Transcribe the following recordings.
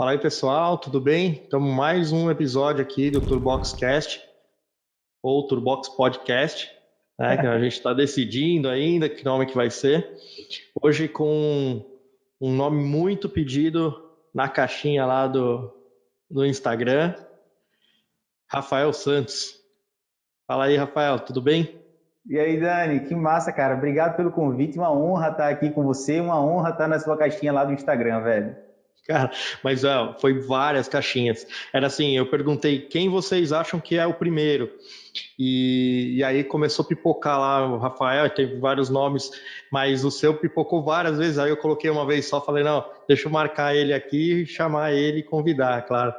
Fala aí, pessoal, tudo bem? Estamos mais um episódio aqui do Turboxcast, ou Turbox Podcast, né, que a gente está decidindo ainda que nome que vai ser. Hoje com um nome muito pedido na caixinha lá do Instagram, Rafael Santos. Fala aí, Rafael, tudo bem? E aí, Dani, que massa, cara. Obrigado pelo convite. Uma honra estar aqui com você, uma honra estar na sua caixinha lá do Instagram, velho. Cara, mas foi várias caixinhas. Era assim, eu perguntei quem vocês acham que é o primeiro. E aí começou a pipocar lá o Rafael, teve vários nomes, mas o seu pipocou várias vezes. Aí eu coloquei uma vez só, falei, não, deixa eu marcar ele aqui, chamar ele e convidar, claro.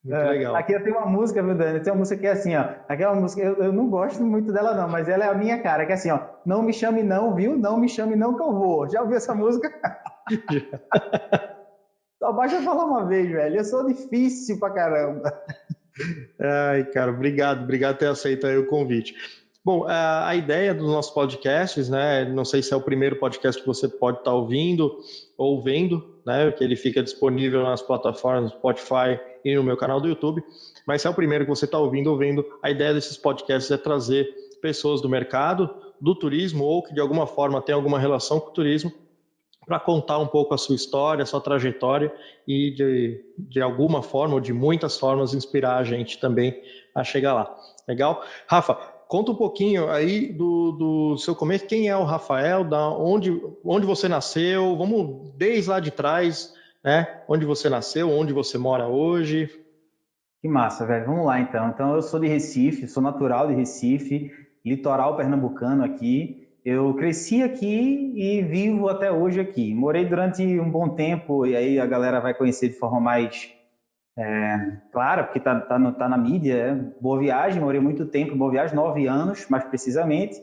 Muito legal. Aqui eu tenho uma música, viu, Dani? Tem uma música que é assim, ó. Aquela música, eu não gosto muito dela, não, mas ela é a minha cara, que é assim, ó. Não me chame não, viu? Não me chame não que eu vou. Já ouviu essa música? Só basta falar uma vez, velho. Eu sou difícil pra caramba. Ai, cara, obrigado por ter aceito aí o convite. Bom, a ideia dos nossos podcasts, né? Não sei se é o primeiro podcast que você pode estar ouvindo ou vendo, né? Que ele fica disponível nas plataformas Spotify e no meu canal do YouTube. Mas se é o primeiro que você está ouvindo ou vendo, a ideia desses podcasts é trazer pessoas do mercado, do turismo ou que de alguma forma tem alguma relação com o turismo para contar um pouco a sua história, a sua trajetória e de alguma forma, ou de muitas formas, inspirar a gente também a chegar lá. Legal? Rafa, conta um pouquinho aí do seu começo. Quem é o Rafael? Onde você nasceu? Vamos desde lá de trás, né? Onde você nasceu, onde você mora hoje. Que massa, velho. Vamos lá, então. Então, eu sou de Recife, sou natural de Recife, litoral pernambucano aqui. Eu cresci aqui e vivo até hoje aqui. Morei durante um bom tempo, e aí a galera vai conhecer de forma mais clara, porque tá na mídia. Boa Viagem, morei muito tempo em Boa Viagem, 9 anos, mais precisamente.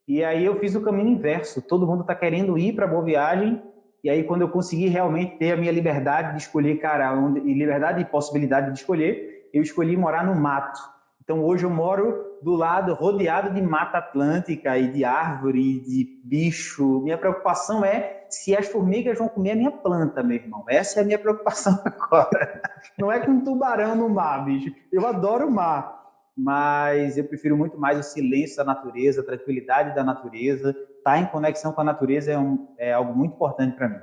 E aí eu fiz o caminho inverso. Todo mundo está querendo ir para Boa Viagem, e aí quando eu consegui realmente ter a minha liberdade de escolher, cara, e liberdade e possibilidade de escolher, eu escolhi morar no mato. Então hoje eu moro do lado, rodeado de mata atlântica e de árvore, de bicho. Minha preocupação é se as formigas vão comer a minha planta, meu irmão. Essa é a minha preocupação agora. Não é com um tubarão no mar, bicho. Eu adoro o mar, mas eu prefiro muito mais o silêncio da natureza, a tranquilidade da natureza. Estar em conexão com a natureza é algo muito importante para mim.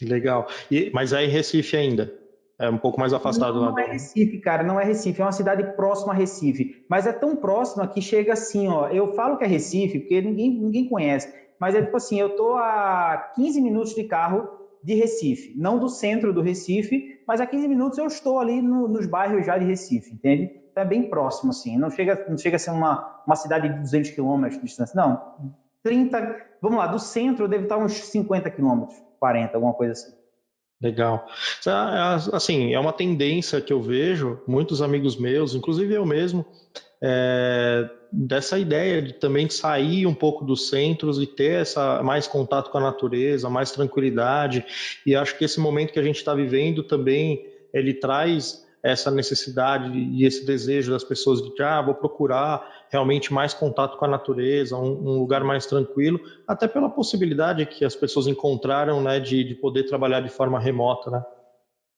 Legal. Mas é em Recife ainda. É um pouco mais afastado Não, lá não é do. Recife, cara, não é Recife, é uma cidade próxima a Recife, mas é tão próxima que chega assim, ó, eu falo que é Recife porque ninguém conhece, mas é tipo assim, eu tô a 15 minutos de carro de Recife, não do centro do Recife, mas a 15 minutos eu estou ali nos bairros já de Recife, entende? Então é bem próximo, assim, não chega a ser uma cidade de 200 quilômetros de distância, não, 30, vamos lá, do centro deve estar uns 50 quilômetros, 40, alguma coisa assim. Legal. Assim, é uma tendência que eu vejo, muitos amigos meus, inclusive eu mesmo, dessa ideia de também sair um pouco dos centros e ter mais contato com a natureza, mais tranquilidade. E acho que esse momento que a gente está vivendo também, ele traz essa necessidade e esse desejo das pessoas de vou procurar realmente mais contato com a natureza, um lugar mais tranquilo, até pela possibilidade que as pessoas encontraram, né, de poder trabalhar de forma remota, né?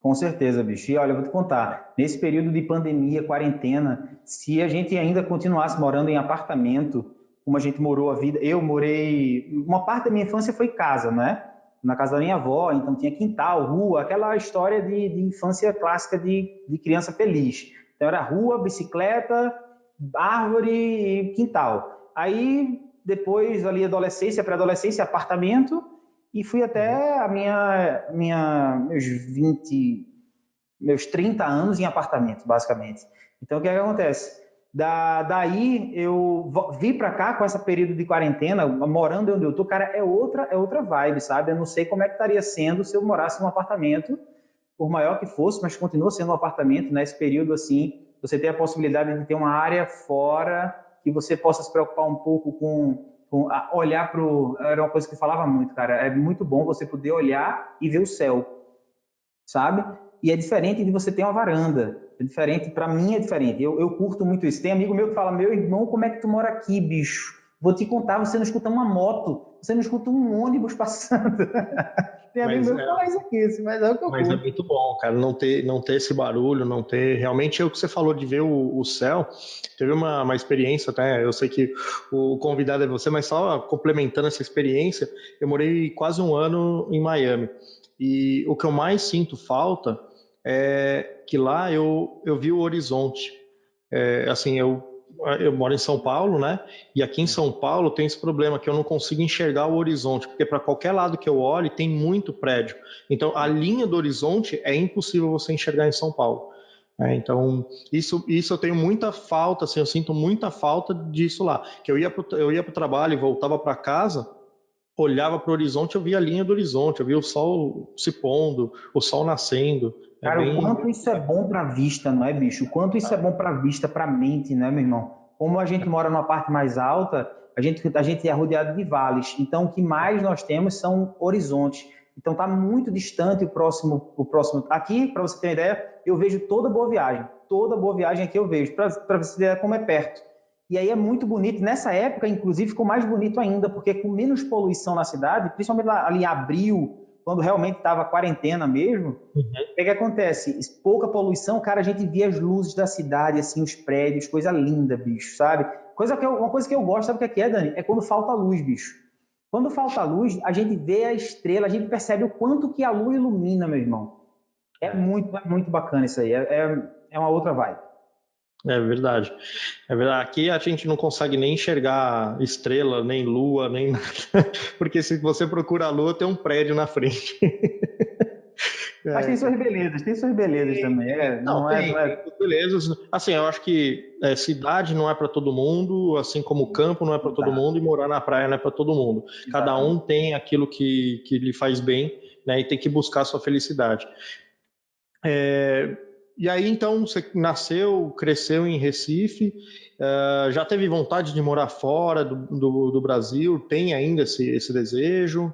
Com certeza, bicho. E olha, eu vou te contar, nesse período de pandemia, quarentena, se a gente ainda continuasse morando em apartamento, como a gente morou a vida, eu morei, uma parte da minha infância foi casa, né? Na casa da minha avó, então tinha quintal, rua, aquela história de infância clássica de criança feliz. Então era rua, bicicleta, árvore e quintal. Aí, depois ali, adolescência, pré-adolescência, apartamento, e fui até meus 30 anos em apartamento, basicamente. Então, o que é que acontece? Daí eu vim para cá com esse período de quarentena, morando onde eu tô, cara, é outra vibe, sabe? Eu não sei como é que estaria sendo se eu morasse em um apartamento, por maior que fosse, mas continua sendo um apartamento, nesse período assim, você tem a possibilidade de ter uma área fora que você possa se preocupar um pouco com olhar para o... Era uma coisa que eu falava muito, cara, é muito bom você poder olhar e ver o céu, sabe? E é diferente de você ter uma varanda. É diferente, para mim é diferente. Eu curto muito isso. Tem amigo meu que fala: meu irmão, como é que tu mora aqui, bicho? Vou te contar, você não escuta uma moto, você não escuta um ônibus passando. Tem amigo meu que fala isso aqui, mas é o que eu Mas é curto. muito bom, cara, não ter esse barulho, não ter. Realmente é o que você falou de ver o céu. Teve uma experiência, até. Eu sei que o convidado é você, mas só complementando essa experiência, eu morei quase um ano em Miami. E o que eu mais sinto falta é que lá eu vi o horizonte. Assim, eu moro em São Paulo, né? E aqui em São Paulo tem esse problema que eu não consigo enxergar o horizonte, porque para qualquer lado que eu olhe tem muito prédio. Então, a linha do horizonte é impossível você enxergar em São Paulo. Então, isso eu tenho muita falta, assim, eu sinto muita falta disso lá. Que eu ia para o trabalho e voltava para casa, olhava para o horizonte, eu via a linha do horizonte, eu via o sol se pondo, o sol nascendo. É Cara, o bem. quanto isso é bom para a vista, não é, bicho? O quanto isso é bom para a vista, para a mente, não é, meu irmão? Como a gente mora numa parte mais alta, a gente é rodeado de vales. Então, o que mais nós temos são horizontes. Então, está muito distante o próximo. Aqui, para você ter uma ideia, eu vejo toda Boa Viagem. Toda Boa Viagem aqui eu vejo, para você ter ideia como é perto. E aí é muito bonito. Nessa época, inclusive, ficou mais bonito ainda, porque com menos poluição na cidade, principalmente ali em abril, quando realmente estava quarentena mesmo, o que acontece? Pouca poluição, cara, a gente via as luzes da cidade, assim, os prédios, coisa linda, bicho, sabe? Uma coisa que eu gosto, sabe o que é, Dani? É quando falta luz, bicho. Quando falta luz, a gente vê a estrela, a gente percebe o quanto que a luz ilumina, meu irmão. É muito bacana isso aí, é uma outra vibe. É verdade. É verdade. Aqui a gente não consegue nem enxergar estrela, nem lua, nem nada. Porque se você procura a lua, tem um prédio na frente. Mas tem suas belezas também, Não, não é, tem, não tem é... belezas. Assim, eu acho que cidade não é para todo mundo, assim como campo não é para todo Exato, mundo e morar na praia não é para todo mundo. Cada um exatamente. tem aquilo que lhe faz bem, né, e tem que buscar a sua felicidade. E aí, então, você nasceu, cresceu em Recife, já teve vontade de morar fora do Brasil? Tem ainda esse desejo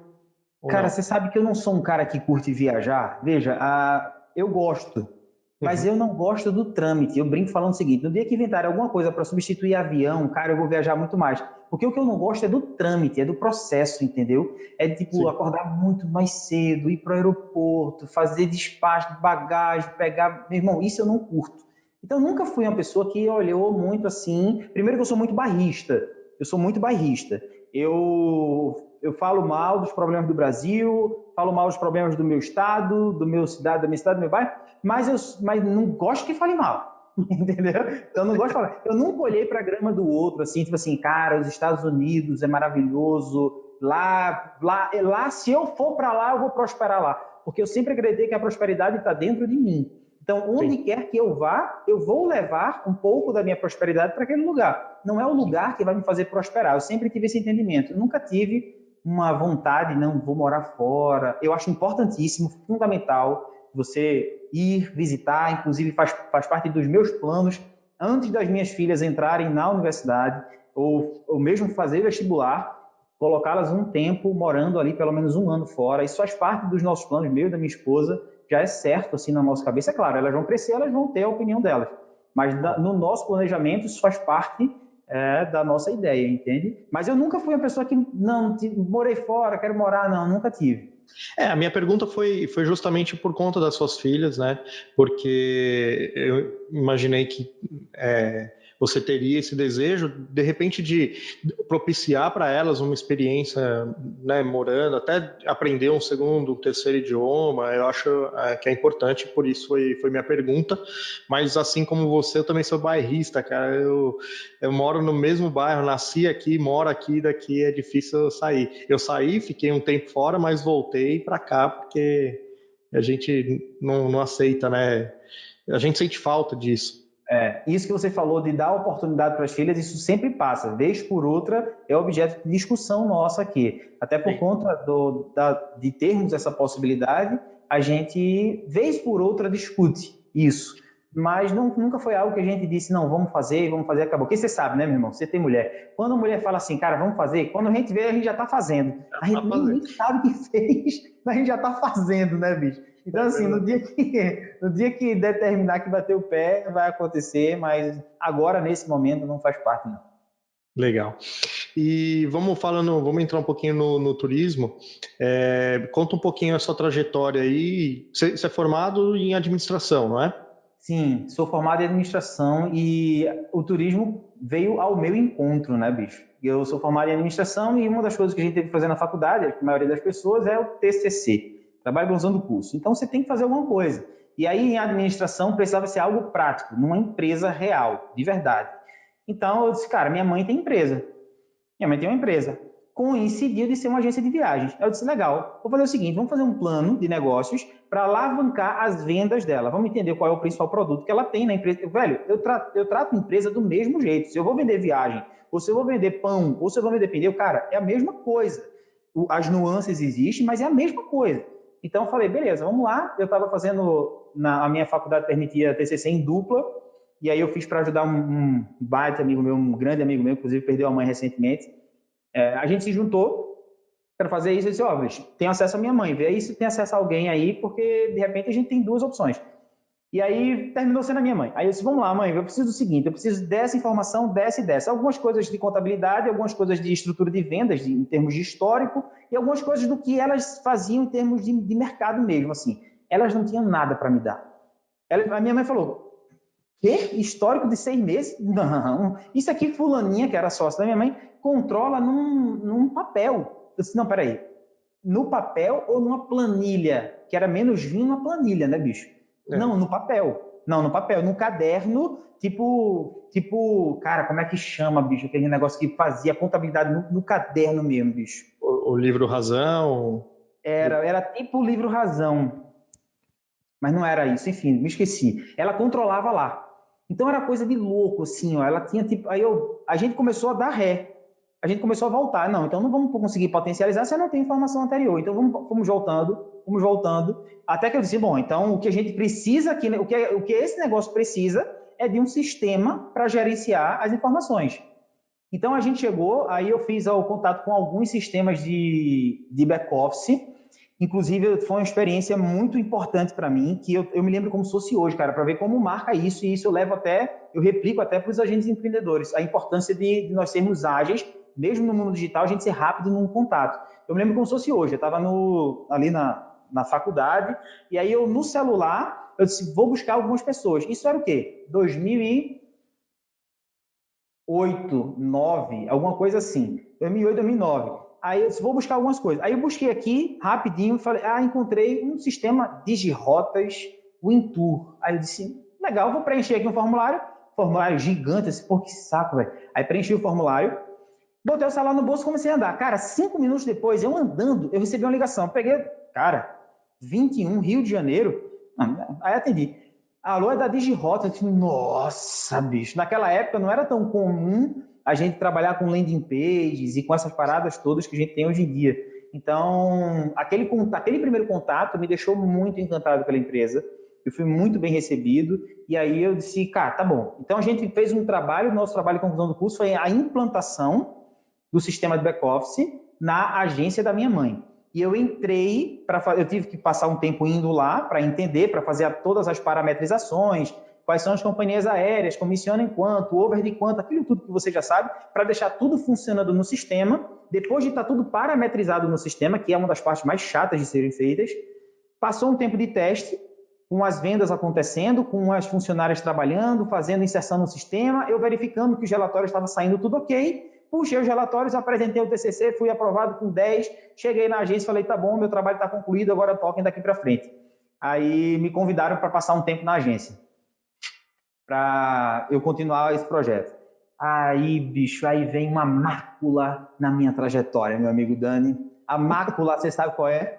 ou Cara, não? você sabe que eu não sou um cara que curte viajar? Veja, eu gosto, mas Uhum. eu não gosto do trâmite. Eu brinco falando o seguinte: no dia que inventarem alguma coisa para substituir avião, cara, eu vou viajar muito mais. Porque o que eu não gosto é do trâmite, é do processo, entendeu? É de, tipo, Sim. acordar muito mais cedo, ir para o aeroporto, fazer despacho de bagagem, pegar. Meu irmão, isso eu não curto. Então, eu nunca fui uma pessoa que olhou muito assim. Primeiro, que eu sou muito bairrista. Eu sou muito bairrista. Eu falo mal dos problemas do Brasil, falo mal dos problemas do meu estado, da minha cidade, do meu bairro, mas não gosto que fale mal. Entendeu? Então, eu não gosto de falar. Eu nunca olhei para a grama do outro, assim, tipo assim, cara, os Estados Unidos é maravilhoso, lá, se eu for para lá, eu vou prosperar lá. Porque eu sempre acreditei que a prosperidade está dentro de mim. Então, onde Sim. quer que eu vá, eu vou levar um pouco da minha prosperidade para aquele lugar. Não é o lugar que vai me fazer prosperar. Eu sempre tive esse entendimento. Eu nunca tive uma vontade, não, vou morar fora. Eu acho importantíssimo, fundamental, você ir visitar, inclusive faz parte dos meus planos, antes das minhas filhas entrarem na universidade, ou mesmo fazer vestibular, colocá-las um tempo morando ali, pelo menos um ano fora. Isso faz parte dos nossos planos, meu e da minha esposa, já é certo assim na nossa cabeça. É claro, elas vão crescer, elas vão ter a opinião delas, mas no nosso planejamento isso faz parte da nossa ideia, entende? Mas eu nunca fui uma pessoa que, não, morei fora, quero morar, não, nunca tive. A minha pergunta foi justamente por conta das suas filhas, né? Porque eu imaginei que você teria esse desejo, de repente, de propiciar para elas uma experiência, né, morando, até aprender um segundo, um terceiro idioma. Eu acho que é importante, por isso foi minha pergunta. Mas assim como você, eu também sou bairrista, cara. Eu moro no mesmo bairro, nasci aqui, moro aqui, daqui é difícil eu sair. Eu saí, fiquei um tempo fora, mas voltei para cá porque a gente não aceita, né? A gente sente falta disso. Isso que você falou de dar oportunidade para as filhas, isso sempre passa, vez por outra, é objeto de discussão nossa aqui. Até por Sim. conta de termos essa possibilidade, a gente, vez por outra, discute isso. Mas nunca foi algo que a gente disse, não, vamos fazer, acabou. Porque você sabe, né, meu irmão? Você tem mulher. Quando a mulher fala assim, cara, vamos fazer, quando a gente vê, a gente já está fazendo. Já A tá gente nem fazendo. sabe o que fez, mas a gente já está fazendo, né, bicho? Então, É assim, no verdade. dia que determinar que bater o pé, vai acontecer, mas agora, nesse momento, não faz parte, não. Legal. E vamos entrar um pouquinho no turismo. Conta um pouquinho a sua trajetória aí. Você é formado em administração, não é? Sim, sou formado em administração e o turismo veio ao meu encontro, né, bicho? Eu sou formado em administração e uma das coisas que a gente teve que fazer na faculdade, a maioria das pessoas, é o TCC, trabalho usando curso. Então você tem que fazer alguma coisa. E aí em administração precisava ser algo prático, numa empresa real, de verdade. Então eu disse, cara, minha mãe tem empresa. Minha mãe tem uma empresa. Coincidiu de ser uma agência de viagens. Eu disse, legal, vou fazer o seguinte, vamos fazer um plano de negócios para alavancar as vendas dela. Vamos entender qual é o principal produto que ela tem na empresa. Velho, eu trato a empresa do mesmo jeito. Se eu vou vender viagem, ou se eu vou vender pão, ou se eu vou vender pneu, cara, é a mesma coisa. As nuances existem, mas é a mesma coisa. Então eu falei, beleza, vamos lá. Eu estava fazendo, a minha faculdade permitia TCC em dupla, e aí eu fiz para ajudar um baita amigo meu, um grande amigo meu, inclusive perdeu a mãe recentemente. A gente se juntou para fazer isso. Eu disse, ó, tem acesso à minha mãe, vê aí se tem acesso a alguém aí, porque de repente a gente tem duas opções. E aí terminou sendo a minha mãe. Aí eu disse, vamos lá, mãe, eu preciso do seguinte, eu preciso dessa informação, dessa e dessa. Algumas coisas de contabilidade, algumas coisas de estrutura de vendas, em termos de histórico, e algumas coisas do que elas faziam em termos de mercado mesmo, assim. Elas não tinham nada para me dar. A minha mãe falou, quê? Histórico de 6 meses? Não. Isso aqui, fulaninha, que era sócia da minha mãe, controla num papel. Eu disse, não, peraí. No papel ou numa planilha? Que era menos vinho uma planilha, né, bicho? Não, no papel. Não, no papel. Num caderno, tipo, cara, como é que chama, bicho? Aquele negócio que fazia contabilidade no caderno mesmo, bicho. O livro Razão? Era tipo o livro Razão. Mas não era isso, enfim, me esqueci. Ela controlava lá. Então era coisa de louco, assim, ó. Ela tinha tipo. A gente começou a dar ré. A gente começou a voltar. Não, então não vamos conseguir potencializar se eu não tenho informação anterior. Então fomos voltando. Até que eu disse, bom, então o que a gente precisa aqui, o que esse negócio precisa é de um sistema para gerenciar as informações. Então a gente chegou, aí eu fiz o contato com alguns sistemas de back-office. Inclusive, foi uma experiência muito importante para mim, que eu me lembro como se fosse hoje, cara, para ver como marca isso, e isso eu replico até para os agentes empreendedores, a importância de nós sermos ágeis, mesmo no mundo digital, a gente ser rápido num contato. Eu me lembro como se fosse hoje, eu estava ali na faculdade, e aí eu, no celular, eu disse, vou buscar algumas pessoas. Isso era o quê? 2008, 2009, alguma coisa assim. 2008, 2009. Aí eu disse, vou buscar algumas coisas. Aí eu busquei aqui, rapidinho, falei, encontrei um sistema DigiRotas Wintour. Aí eu disse, legal, vou preencher aqui um formulário gigante, assim, pô, que saco, velho. Aí preenchi o formulário, botei o celular no bolso e comecei a andar. Cara, 5 minutos depois, eu andando, eu recebi uma ligação. Peguei, cara, 21, Rio de Janeiro. Aí atendi. Alô, é da DigiRota. Nossa, bicho. Naquela época não era tão comum a gente trabalhar com landing pages e com essas paradas todas que a gente tem hoje em dia. Então, aquele primeiro contato me deixou muito encantado pela empresa. Eu fui muito bem recebido. E aí eu disse, cara, tá bom. Então a gente fez um trabalho, o nosso trabalho de conclusão do curso foi a implantação do sistema de back-office na agência da minha mãe. E eu entrei, eu tive que passar um tempo indo lá para entender, para fazer todas as parametrizações, quais são as companhias aéreas, comissionam quanto, over de quanto, aquilo tudo que você já sabe, para deixar tudo funcionando no sistema. Depois de estar tudo parametrizado no sistema, que é uma das partes mais chatas de serem feitas, passou um tempo de teste, com as vendas acontecendo, com as funcionárias trabalhando, fazendo inserção no sistema, eu verificando que os relatórios estavam saindo tudo ok, puxei os relatórios, apresentei o TCC, fui aprovado com 10, cheguei na agência e falei, tá bom, meu trabalho está concluído, agora toquem daqui para frente. Aí me convidaram para passar um tempo na agência, para eu continuar esse projeto. Aí, bicho, aí vem uma mácula na minha trajetória, meu amigo Dani. A mácula, você sabe qual é?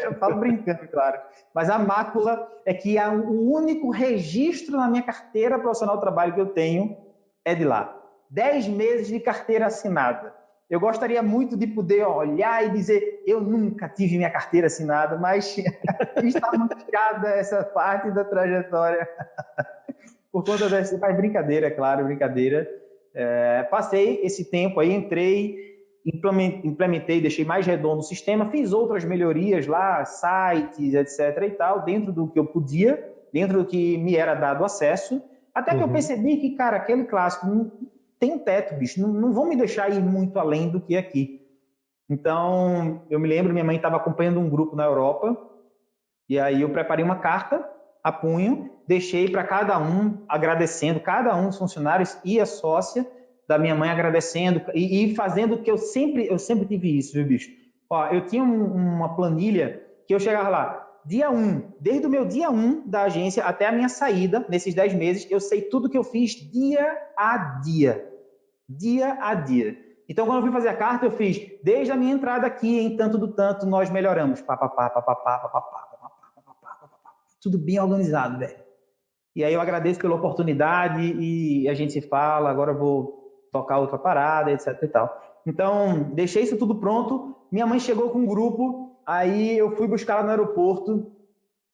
Eu falo brincando, claro. Mas a mácula é que o único registro na minha carteira profissional de trabalho que eu tenho é de lá. 10 meses de carteira assinada. Eu gostaria muito de poder olhar e dizer, eu nunca tive minha carteira assinada, mas está manchada essa parte da trajetória. Por conta dessa, faz brincadeira, claro, brincadeira. Passei esse tempo aí, entrei, implementei, deixei mais redondo o sistema, fiz outras melhorias lá, sites, etc. e tal, dentro do que eu podia, dentro do que me era dado acesso, até que eu percebi que, cara, aquele clássico, tem um teto, bicho. Não vão me deixar ir muito além do que aqui. Então, eu me lembro, minha mãe estava acompanhando um grupo na Europa, e aí eu preparei uma carta a punho, deixei para cada um, agradecendo, cada um dos funcionários e a sócia da minha mãe agradecendo e fazendo o que eu sempre tive isso, viu, bicho? Ó, eu tinha uma planilha que eu chegava lá, dia 1, desde o meu dia 1 da agência até a minha saída, nesses 10 meses, eu sei tudo que eu fiz dia a dia. Dia a dia. Então, quando eu fui fazer a carta, eu fiz, desde a minha entrada aqui, em tanto do tanto, nós melhoramos. Pá, pá, pá, pá, pá, pá, pá, pá, pá. Tudo bem organizado, velho. E aí eu agradeço pela oportunidade e a gente se fala, agora eu vou tocar outra parada, etc e tal. Então, deixei isso tudo pronto, minha mãe chegou com um grupo, aí eu fui buscar ela no aeroporto,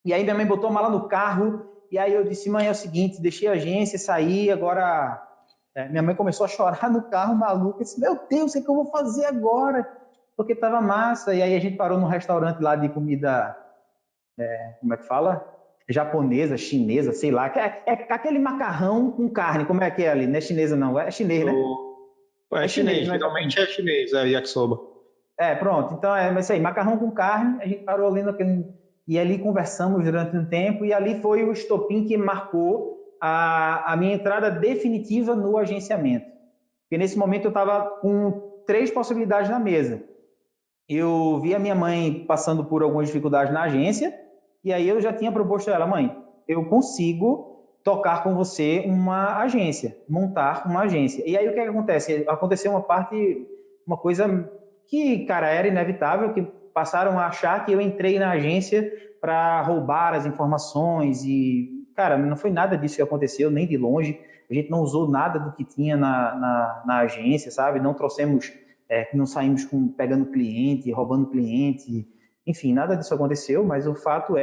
e aí minha mãe botou a mala no carro, e aí eu disse, mãe, é o seguinte, deixei a agência, saí, agora... minha mãe começou a chorar no carro, maluca, eu disse, meu Deus, o que eu vou fazer agora? Porque tava massa, e aí a gente parou num restaurante lá de comida, como é que fala? Japonesa, chinesa, sei lá, é aquele macarrão com carne, como é que é ali? Não é chinesa não, é chinês, né? É chinês, geralmente é chinês, é yakisoba. Pronto, então é isso aí, macarrão com carne, a gente parou ali naquele, e ali conversamos durante um tempo, e ali foi o estopim que marcou a minha entrada definitiva no agenciamento. Porque nesse momento eu estava com 3 possibilidades na mesa. Eu vi a minha mãe passando por algumas dificuldades na agência, e aí eu já tinha proposto a ela, mãe, eu consigo tocar com você uma agência, montar uma agência. E aí o que acontece? Aconteceu uma coisa que, cara, era inevitável, que passaram a achar que eu entrei na agência para roubar as informações e, cara, não foi nada disso que aconteceu, nem de longe. A gente não usou nada do que tinha na agência, sabe? Não trouxemos, não saímos pegando cliente, roubando cliente, enfim, nada disso aconteceu, mas o fato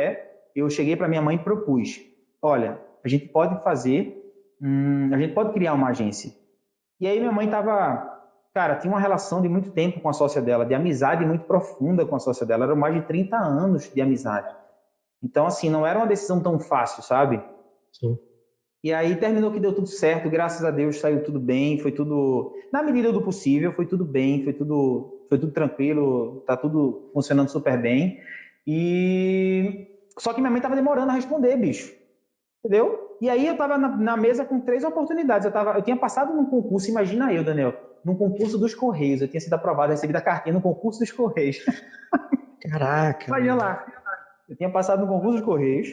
eu cheguei para minha mãe e propus, olha, a gente pode criar uma agência. E aí minha mãe tinha uma relação de muito tempo com a sócia dela, de amizade muito profunda com a sócia dela, eram mais de 30 anos de amizade. Então, assim, não era uma decisão tão fácil, sabe? Sim. E aí terminou que deu tudo certo, graças a Deus saiu tudo bem, foi tudo, na medida do possível, foi tudo bem, foi tudo tranquilo, tá tudo funcionando super bem. Só que minha mãe estava demorando a responder, bicho. Entendeu? E aí eu estava na mesa com 3 oportunidades. Eu tinha passado num concurso, imagina eu, Daniel, num concurso dos Correios. Eu tinha sido aprovado, recebido a cartinha no concurso dos Correios. Caraca. Imagina lá. Eu tinha passado no concurso dos Correios,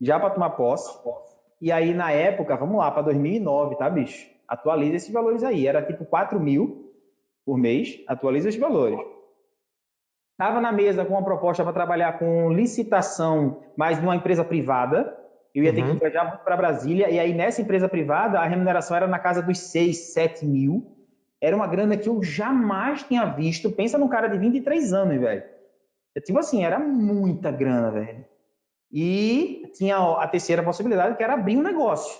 já para tomar posse. E aí, na época, vamos lá, para 2009, tá, bicho? Atualiza esses valores aí. Era tipo 4 mil por mês. Atualiza esses valores. Estava na mesa com uma proposta para trabalhar com licitação, mas numa empresa privada. Eu ia ter que viajar muito para Brasília. E aí, nessa empresa privada, a remuneração era na casa dos 6, 7 mil. Era uma grana que eu jamais tinha visto. Pensa num cara de 23 anos, velho. Tipo assim, era muita grana, velho. E tinha a terceira possibilidade, que era abrir um negócio.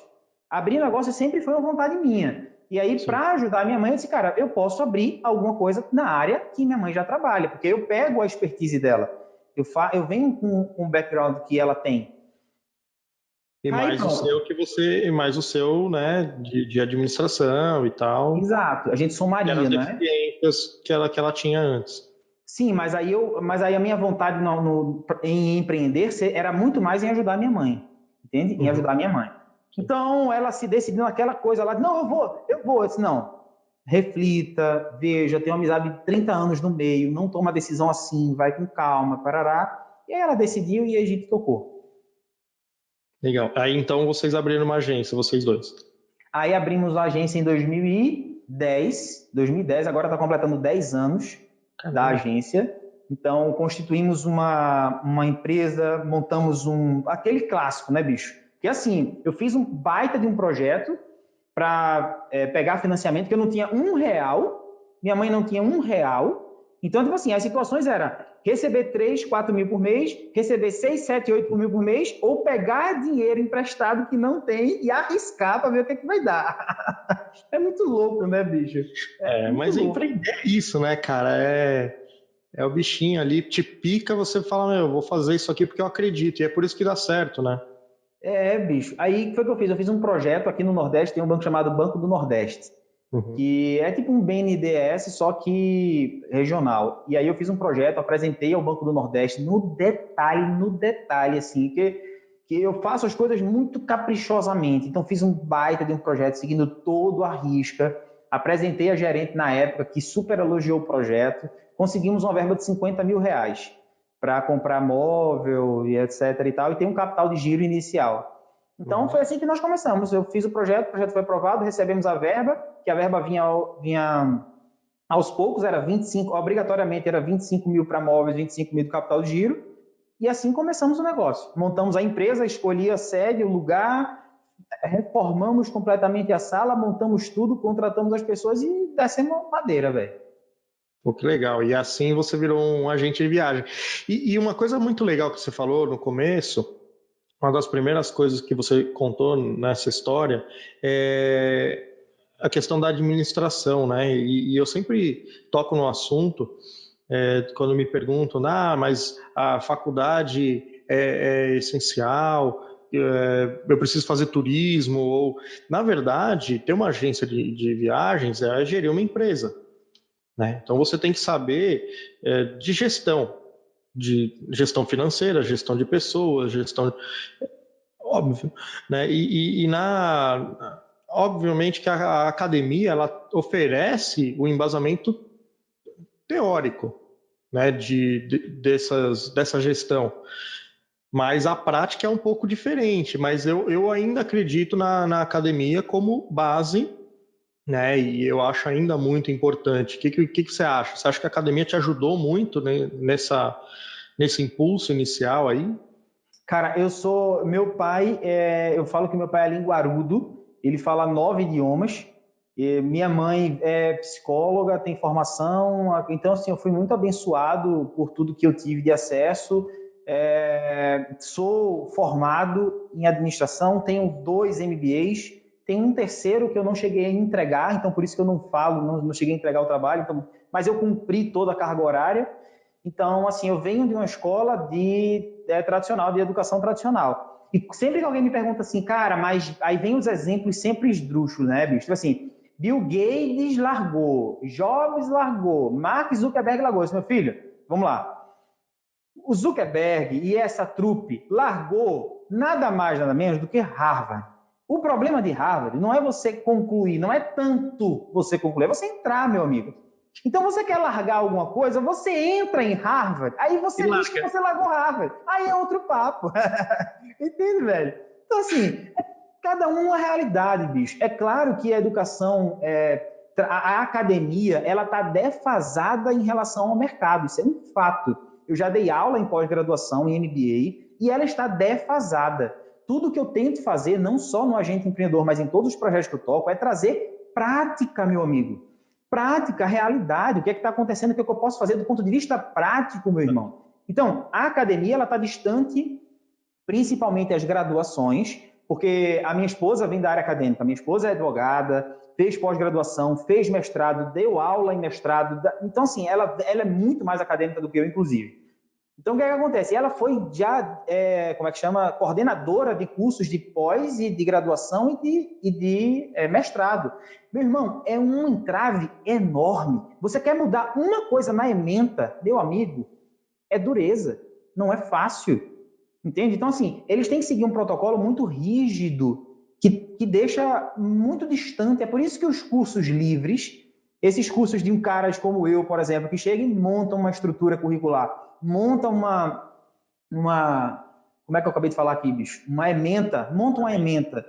Abrir um negócio sempre foi uma vontade minha. E aí, para ajudar a minha mãe, eu disse, cara, eu posso abrir alguma coisa na área que minha mãe já trabalha, porque eu pego a expertise dela. Eu venho com o background que ela tem. E mais o seu, né, de administração e tal. Exato, a gente somaria, né? As experiências que ela tinha antes. Sim, mas aí a minha vontade em empreender era muito mais em ajudar a minha mãe, entende? Em ajudar a minha mãe. Então, ela se decidiu naquela coisa lá, não, eu vou. Eu disse, não, reflita, veja, tenho uma amizade de 30 anos no meio, não toma decisão assim, vai com calma, parará. E aí ela decidiu e a gente tocou. Legal. Aí, então, vocês abriram uma agência, vocês dois. Aí abrimos a agência em 2010. 2010, agora está completando 10 anos da agência. Então, constituímos uma empresa, montamos aquele clássico, né, bicho? Que assim, eu fiz um baita de um projeto para pegar financiamento, que eu não tinha R$1, minha mãe não tinha R$1. Então, tipo assim, as situações eram receber 3, 4 mil por mês, receber 6, 7, 8 mil por mês, ou pegar dinheiro emprestado que não tem e arriscar para ver o que vai dar. É muito louco, né, bicho? Mas louco. Empreender é isso, né, cara? É o bichinho ali, te pica, você fala, eu vou fazer isso aqui porque eu acredito, e é por isso que dá certo, né? Bicho. Aí, o que foi que eu fiz? Eu fiz um projeto aqui no Nordeste, tem um banco chamado Banco do Nordeste. Uhum. que é tipo um BNDES, só que regional. E aí eu fiz um projeto, apresentei ao Banco do Nordeste no detalhe, assim, que eu faço as coisas muito caprichosamente. Então fiz um baita de um projeto, seguindo todo a risca, apresentei a gerente na época, que super elogiou o projeto, conseguimos uma verba de R$ 50.000 para comprar móvel e etc e tal, e tem um capital de giro inicial. Então, foi assim que nós começamos. Eu fiz o projeto foi aprovado, recebemos a verba, que a verba vinha aos poucos, era 25, obrigatoriamente era 25 mil para móveis, 25 mil do capital de giro, e assim começamos o negócio. Montamos a empresa, escolhi a sede, o lugar, reformamos completamente a sala, montamos tudo, contratamos as pessoas e descemos madeira, velho. Pô, que legal. E assim você virou um agente de viagem. E uma coisa muito legal que você falou no começo, uma das primeiras coisas que você contou nessa história é a questão da administração, né? E eu sempre toco no assunto quando me perguntam, mas a faculdade é essencial, eu preciso fazer turismo, ou na verdade, ter uma agência de viagens é gerir uma empresa, né? Então você tem que saber de gestão financeira, gestão de pessoas, gestão óbvio, né? Obviamente que a academia ela oferece o embasamento teórico, né, dessa gestão, mas a prática é um pouco diferente. Mas eu ainda acredito na academia como base, né? E eu acho ainda muito importante. O que você acha? Você acha que a academia te ajudou muito, né, nesse impulso inicial aí? Cara, meu pai, eu falo que meu pai é linguarudo, ele fala 9 idiomas, e minha mãe é psicóloga, tem formação, então assim, eu fui muito abençoado por tudo que eu tive de acesso. Sou formado em administração, tenho 2 MBAs, tem um terceiro que eu não cheguei a entregar, então por isso que eu não falo, não cheguei a entregar o trabalho, então, mas eu cumpri toda a carga horária. Então, assim, eu venho de uma escola tradicional, de educação tradicional. E sempre que alguém me pergunta assim, cara, mas aí vem os exemplos sempre esdrúxulos, né, bicho? Tipo assim, Bill Gates largou, Jobs largou, Mark Zuckerberg largou. Meu filho, vamos lá. O Zuckerberg e essa trupe largou nada mais, nada menos do que Harvard. O problema de Harvard não é você concluir, não é tanto você concluir, é você entrar, meu amigo. Então, você quer largar alguma coisa, você entra em Harvard, aí você diz que você largou Harvard. Aí é outro papo. Entende, velho? Então, assim, cada um uma realidade, bicho. É claro que a educação, a academia, ela está defasada em relação ao mercado. Isso é um fato. Eu já dei aula em pós-graduação, em MBA, e ela está defasada. Tudo que eu tento fazer, não só no Agente Empreendedor, mas em todos os projetos que eu toco, é trazer prática, meu amigo. Prática, realidade, o que é que está acontecendo, o que é que eu posso fazer do ponto de vista prático, meu irmão. Então, a academia ela está distante, principalmente as graduações, porque a minha esposa vem da área acadêmica, minha esposa é advogada, fez pós-graduação, fez mestrado, deu aula em mestrado, então assim, ela é muito mais acadêmica do que eu, inclusive. Então, o que é que acontece? Ela foi já, como é que chama, coordenadora de cursos de pós e de graduação e de mestrado. Meu irmão, é um entrave enorme. Você quer mudar uma coisa na ementa, meu amigo, é dureza, não é fácil. Entende? Então, assim, eles têm que seguir um protocolo muito rígido, que deixa muito distante. É por isso que os cursos livres, esses cursos de caras como eu, por exemplo, que chegam e montam uma estrutura curricular, montam como é que eu acabei de falar aqui, bicho? Uma ementa, monta uma ementa,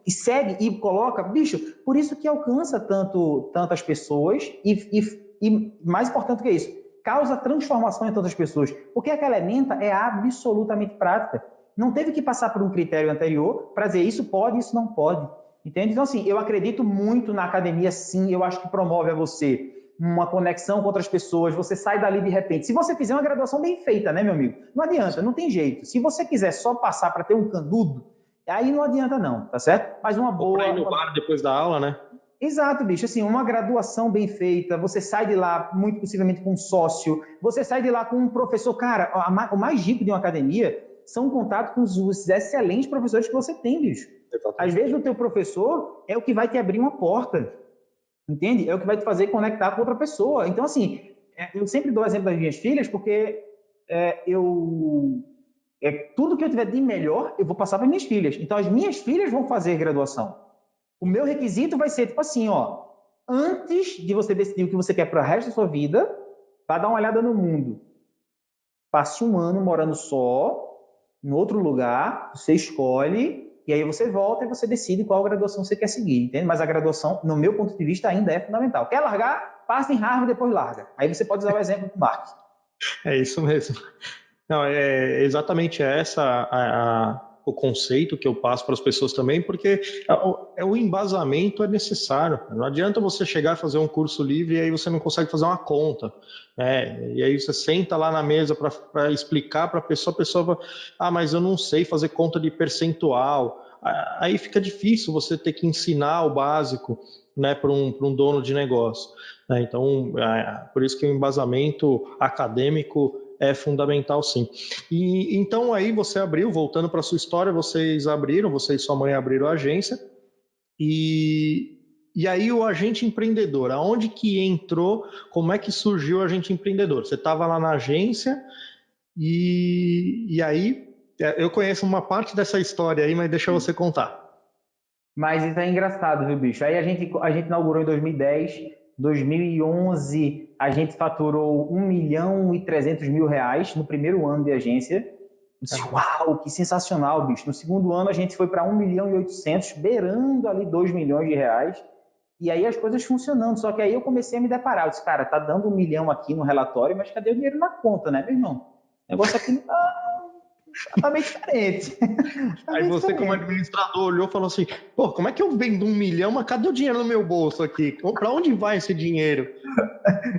e segue e coloca, bicho, por isso que alcança tantas pessoas e mais importante que isso, causa transformação em tantas pessoas, porque aquela ementa é absolutamente prática. Não teve que passar por um critério anterior para dizer isso pode, isso não pode. Entende? Então, assim, eu acredito muito na academia, sim, eu acho que promove a você uma conexão com outras pessoas, você sai dali de repente. Se você fizer uma graduação bem feita, né, meu amigo? Não adianta, não tem jeito. Se você quiser só passar para ter um canudo, aí não adianta não, tá certo? Mas uma boa... Ou para ir no bar depois da aula, né? Exato, bicho. Assim, uma graduação bem feita, você sai de lá, muito possivelmente, com um sócio, você sai de lá com um professor. Cara, o mais rico de uma academia são o contato com os excelentes professores que você tem, bicho. Exatamente. Às vezes, o teu professor é o que vai te abrir uma porta. Entende? É o que vai te fazer conectar com outra pessoa. Então, assim, eu sempre dou o exemplo das minhas filhas, porque tudo que eu tiver de melhor, eu vou passar para minhas filhas. Então, as minhas filhas vão fazer graduação. O meu requisito vai ser, tipo assim, ó, antes de você decidir o que você quer para o resto da sua vida, vá dar uma olhada no mundo. Passe um ano morando só, em outro lugar, você escolhe, e aí você volta e você decide qual graduação você quer seguir, entende? Mas a graduação, no meu ponto de vista, ainda é fundamental. Quer largar? Passa em Harvard e depois larga. Aí você pode usar o exemplo do Mark. É isso mesmo. Não, é exatamente o conceito que eu passo para as pessoas também, porque o embasamento é necessário. Não adianta você chegar a fazer um curso livre e aí você não consegue fazer uma conta, né? E aí você senta lá na mesa para explicar para a pessoa vai, mas eu não sei fazer conta de percentual. Aí fica difícil você ter que ensinar o básico, né, para um dono de negócio, né? Então, por isso que o embasamento acadêmico é fundamental, sim. E então aí você abriu, voltando para a sua história, você e sua mãe abriram a agência, e aí o agente empreendedor, aonde que entrou, como é que surgiu o agente empreendedor? Você estava lá na agência e aí eu conheço uma parte dessa história aí, mas deixa você contar. Mas isso é engraçado, viu, bicho? Aí a gente inaugurou em 2010, 2011 a gente faturou 1.300.000 reais no primeiro ano de agência. Eu disse, uau, que sensacional, bicho. No segundo ano a gente foi para 1.800.000, beirando ali 2 milhões de reais. E aí as coisas funcionando. Só que aí eu comecei a me deparar. Eu disse, cara, tá dando 1 milhão aqui no relatório, mas cadê o dinheiro na conta, né, meu irmão? O negócio aqui não tá meio diferente. Aí você, como administrador, olhou e falou assim: pô, como é que eu vendo 1 milhão, mas cadê o dinheiro no meu bolso aqui? Para onde vai esse dinheiro?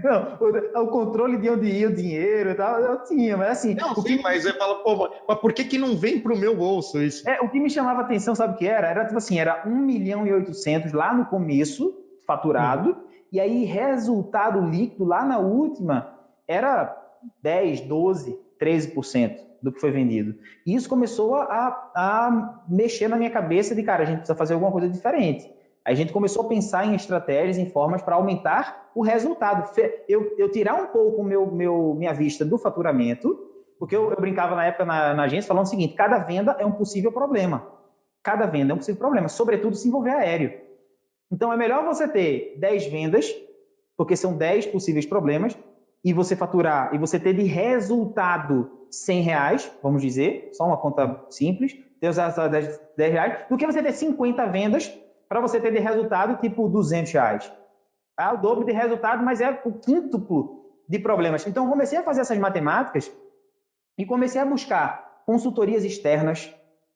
Não, o controle de onde ia o dinheiro e tal, eu tinha, mas assim. Não, sim, mas você fala, pô, mas por que não vem pro meu bolso isso? O que me chamava a atenção, sabe o que era? Era tipo assim, era 1.800.000 lá no começo, faturado, e aí resultado líquido lá na última era 10, 12, 13% do que foi vendido. E isso começou a mexer na minha cabeça de, cara, a gente precisa fazer alguma coisa diferente. Aí a gente começou a pensar em estratégias, em formas para aumentar o resultado. Eu tirar um pouco minha vista do faturamento, porque eu brincava na época na agência falando o seguinte, cada venda é um possível problema. Cada venda é um possível problema, sobretudo se envolver aéreo. Então é melhor você ter 10 vendas, porque são 10 possíveis problemas, e você faturar, e você ter de resultado 100 reais, vamos dizer, só uma conta simples, ter os 10 reais, do que você ter 50 vendas para você ter de resultado tipo 200 reais. O dobro de resultado, mas é o quíntuplo de problemas. Então eu comecei a fazer essas matemáticas e comecei a buscar consultorias externas,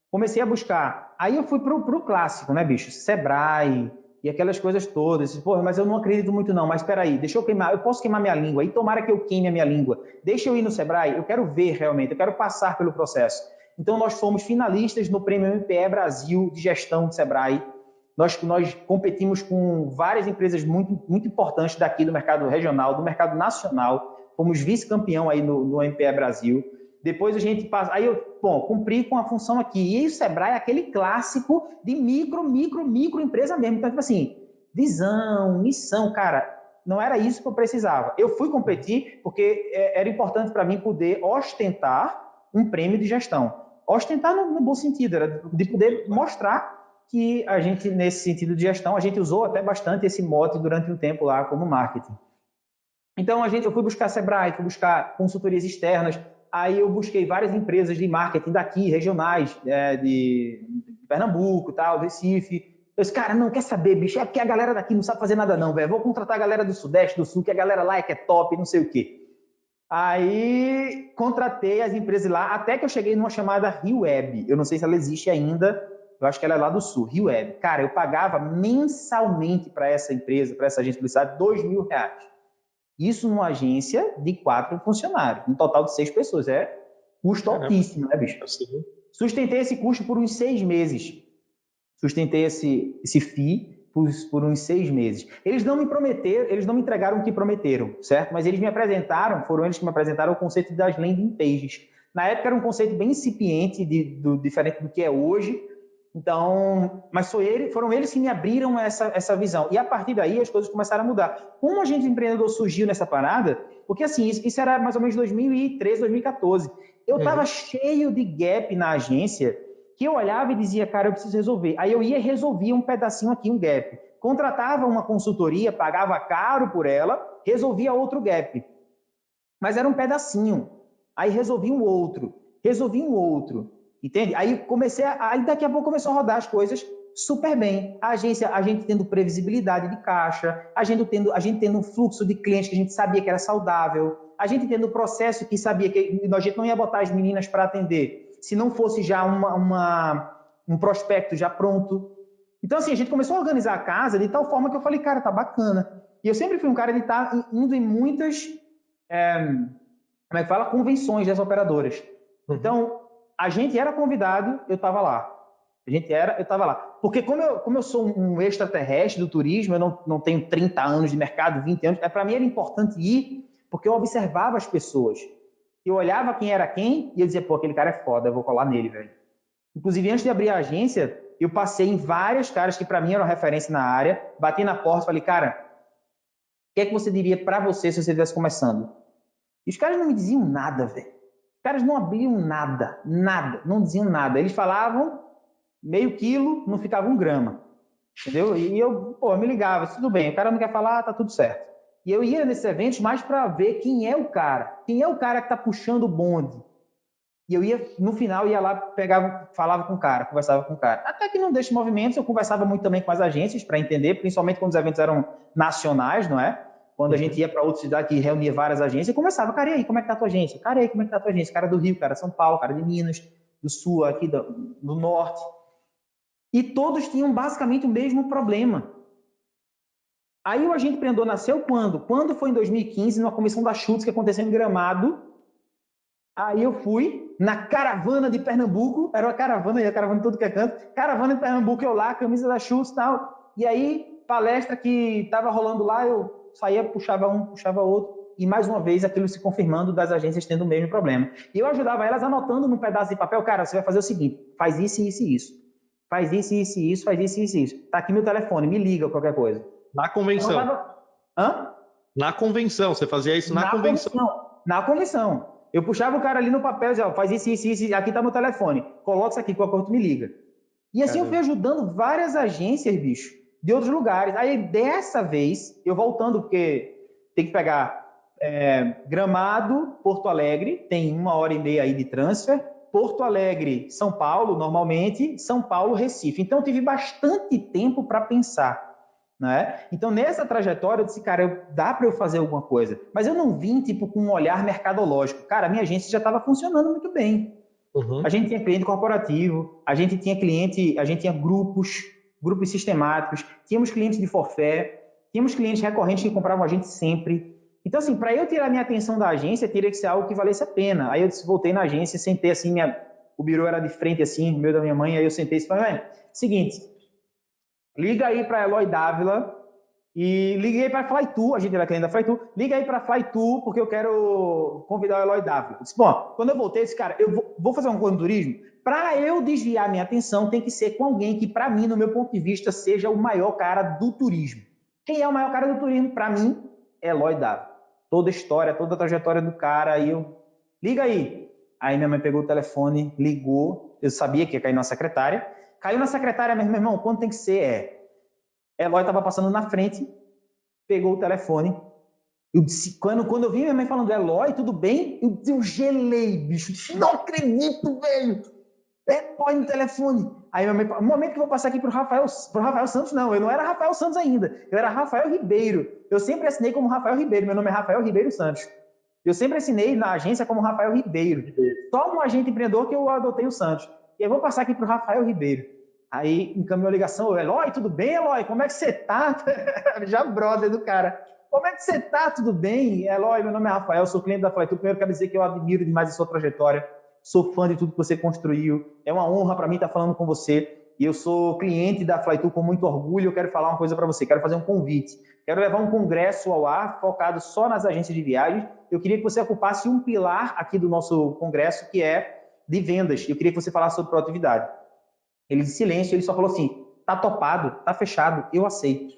comecei a buscar. Aí eu fui pro clássico, né, bicho? Sebrae e aquelas coisas todas. Porra, mas eu não acredito muito não. Mas espera aí, deixa eu queimar. Eu posso queimar minha língua. E tomara que eu queime a minha língua. Deixa eu ir no Sebrae. Eu quero ver realmente. Eu quero passar pelo processo. Então nós fomos finalistas no Prêmio MPE Brasil de Gestão de Sebrae. Nós competimos com várias empresas muito, muito importantes daqui do mercado regional, do mercado nacional. Fomos vice-campeão aí no MPE Brasil. Depois a gente passa. Aí eu, cumpri com a função aqui. E o Sebrae é aquele clássico de micro empresa mesmo. Então, tipo assim, visão, missão, cara, não era isso que eu precisava. Eu fui competir porque era importante para mim poder ostentar um prêmio de gestão. Ostentar no bom sentido, era de poder mostrar que a gente, nesse sentido de gestão, a gente usou até bastante esse mote durante um tempo lá como marketing. Então, eu fui buscar Sebrae, fui buscar consultorias externas. Aí eu busquei várias empresas de marketing daqui, regionais, de Pernambuco, tal, Recife. Eu disse, cara, não, quer saber, bicho? É porque a galera daqui não sabe fazer nada não, velho. Vou contratar a galera do Sudeste, do Sul, que a galera lá é que é top, não sei o quê. Aí contratei as empresas lá, até que eu cheguei numa chamada Rio Web. Eu não sei se ela existe ainda, eu acho que ela é lá do Sul, Rio Web. Cara, eu pagava mensalmente para essa empresa, para essa agência de publicidade, R$2.000. Isso numa agência de 4 funcionários, um total de 6 pessoas. É custo altíssimo, né, bicho? Sustentei esse custo por uns 6 meses. Sustentei esse FII por uns 6 meses. Eles não me prometeram, eles não me entregaram o que prometeram, certo? Mas eles me apresentaram, foram eles que me apresentaram o conceito das landing pages. Na época era um conceito bem incipiente, diferente do que é hoje. Então, mas foram eles que me abriram essa visão. E a partir daí as coisas começaram a mudar. Como a gente empreendedor surgiu nessa parada? Porque assim, isso era mais ou menos 2013, 2014. Eu estava cheio de gap na agência que eu olhava e dizia, cara, eu preciso resolver. Aí eu ia e resolvia um pedacinho aqui, um gap. Contratava uma consultoria, pagava caro por ela, resolvia outro gap. Mas era um pedacinho. Aí resolvia um outro, entende? Aí aí daqui a pouco começou a rodar as coisas super bem. A gente tendo previsibilidade de caixa, a gente tendo um fluxo de clientes que a gente sabia que era saudável, a gente tendo um processo que sabia que a gente não ia botar as meninas para atender se não fosse já um prospecto já pronto. Então, assim, a gente começou a organizar a casa de tal forma que eu falei, cara, tá bacana. E eu sempre fui um cara de estar indo em muitas, como é que fala? Convenções das operadoras. Então, a gente era convidado, eu estava lá. Eu estava lá. Porque como eu sou um extraterrestre do turismo, eu não tenho 30 anos de mercado, 20 anos, para mim era importante ir, porque eu observava as pessoas. Eu olhava quem era quem e eu dizia, pô, aquele cara é foda, eu vou colar nele, velho. Inclusive, antes de abrir a agência, eu passei em vários caras que para mim eram referência na área, bati na porta e falei, cara, o que é que você diria para você se você estivesse começando? E os caras não me diziam nada, velho. Os caras não abriam nada, não diziam nada. Eles falavam meio quilo, não ficava 1 grama. Entendeu? E eu, me ligava, tudo bem, o cara não quer falar, tá tudo certo. E eu ia nesses eventos mais para ver quem é o cara que tá puxando o bonde. E eu ia, no final, ia lá, falava com o cara, conversava com o cara. Até que não deixe movimentos, eu conversava muito também com as agências para entender, principalmente quando os eventos eram nacionais, não é? Quando a gente ia para outra cidade que reunia várias agências, eu conversava, cara, e aí, como é que tá a tua agência? Cara, e aí, como é que tá a tua agência? Cara do Rio, cara de São Paulo, cara de Minas, do Sul, aqui do Norte. E todos tinham basicamente o mesmo problema. Aí o Agente Empreendedor nasceu quando? Quando foi em 2015, numa comissão da Schutz que aconteceu em Gramado. Aí eu fui na caravana de Pernambuco, era uma caravana, ia caravana de tudo que é canto, caravana de Pernambuco, eu lá, camisa da Schutz e tal. E aí, palestra que estava rolando lá, eu saía, puxava um, puxava outro. E mais uma vez aquilo se confirmando das agências tendo o mesmo problema. E eu ajudava elas anotando num pedaço de papel, cara, você vai fazer o seguinte, faz isso, isso e isso. Faz isso, isso e isso, faz isso, isso e isso. Tá aqui meu telefone, me liga qualquer coisa. Na convenção. Hã? Na convenção, você fazia isso na convenção. Na convenção. Eu puxava o cara ali no papel e dizia, faz isso, isso, isso, aqui tá meu telefone. Coloca isso aqui, qualquer coisa tu me liga. E assim eu fui ajudando várias agências, bicho, de outros lugares. Aí dessa vez, eu voltando, porque tem que pegar Gramado, Porto Alegre, tem 1h30 aí de transfer. Porto Alegre, São Paulo, normalmente, São Paulo, Recife. Então, eu tive bastante tempo para pensar, né? Então, nessa trajetória, eu disse, cara, dá para eu fazer alguma coisa. Mas eu não vim, tipo, com um olhar mercadológico. Cara, a minha agência já estava funcionando muito bem. A gente tinha cliente corporativo, a gente tinha grupos sistemáticos, tínhamos clientes de forfait, tínhamos clientes recorrentes que compravam a gente sempre. Então, assim, para eu tirar minha atenção da agência, teria que ser algo que valesse a pena. Aí eu voltei na agência, sentei assim, o birô era de frente assim, no meio da minha mãe, aí eu sentei e falei, seguinte, liga aí para Eloy Dávila e liguei para Flytour, a gente era cliente da Flytour, liga aí para Flytour porque eu quero convidar o Eloy Dávila. Eu disse, bom, quando eu voltei, eu disse, cara, eu vou fazer uma coisa no turismo, para eu desviar minha atenção tem que ser com alguém que, para mim, no meu ponto de vista, seja o maior cara do turismo. Quem é o maior cara do turismo? Para mim, é Eloy Dávila. Toda a história, toda a trajetória do cara, aí eu, liga aí. Aí minha mãe pegou o telefone, ligou, eu sabia que ia cair na secretária, caiu na secretária mesmo, meu irmão, quando tem que ser, Eloy estava passando na frente, pegou o telefone, eu disse, quando eu vi minha mãe falando, Eloy, tudo bem? Eu gelei, bicho, eu disse, não acredito, velho, Eloy no telefone. Aí minha mãe, no momento que eu vou passar aqui pro Rafael Santos, não, eu não era Rafael Santos ainda, eu era Rafael Ribeiro, eu sempre assinei como Rafael Ribeiro, meu nome é Rafael Ribeiro Santos. Eu sempre assinei na agência como Rafael Ribeiro. Só um agente empreendedor que eu adotei o Santos. E eu vou passar aqui para o Rafael Ribeiro. Aí encaminhou a ligação, Eloy, tudo bem, Eloy? Como é que você tá? Já brother do cara. Como é que você tá? Tudo bem? Eloy, meu nome é Rafael, sou cliente da Flytour. Primeiro quero dizer que eu admiro demais a sua trajetória. Sou fã de tudo que você construiu. É uma honra para mim estar falando com você. E eu sou cliente da Flytour com muito orgulho. Eu quero falar uma coisa para você. Quero fazer um convite. Quero levar um congresso ao ar focado só nas agências de viagens. Eu queria que você ocupasse um pilar aqui do nosso congresso, que é de vendas. Eu queria que você falasse sobre produtividade. Ele de silêncio, ele só falou assim, tá topado, tá fechado, eu aceito.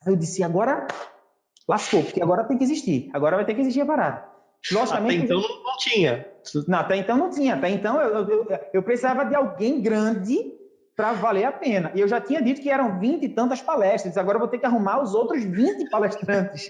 Aí eu disse, agora lascou, porque agora tem que existir, agora vai ter que existir a parada. Até Logicamente, então não tinha. não, até então não tinha, até então eu precisava de alguém grande para valer a pena. E eu já tinha dito que eram 20 e tantas palestras, agora eu vou ter que arrumar os outros 20 palestrantes.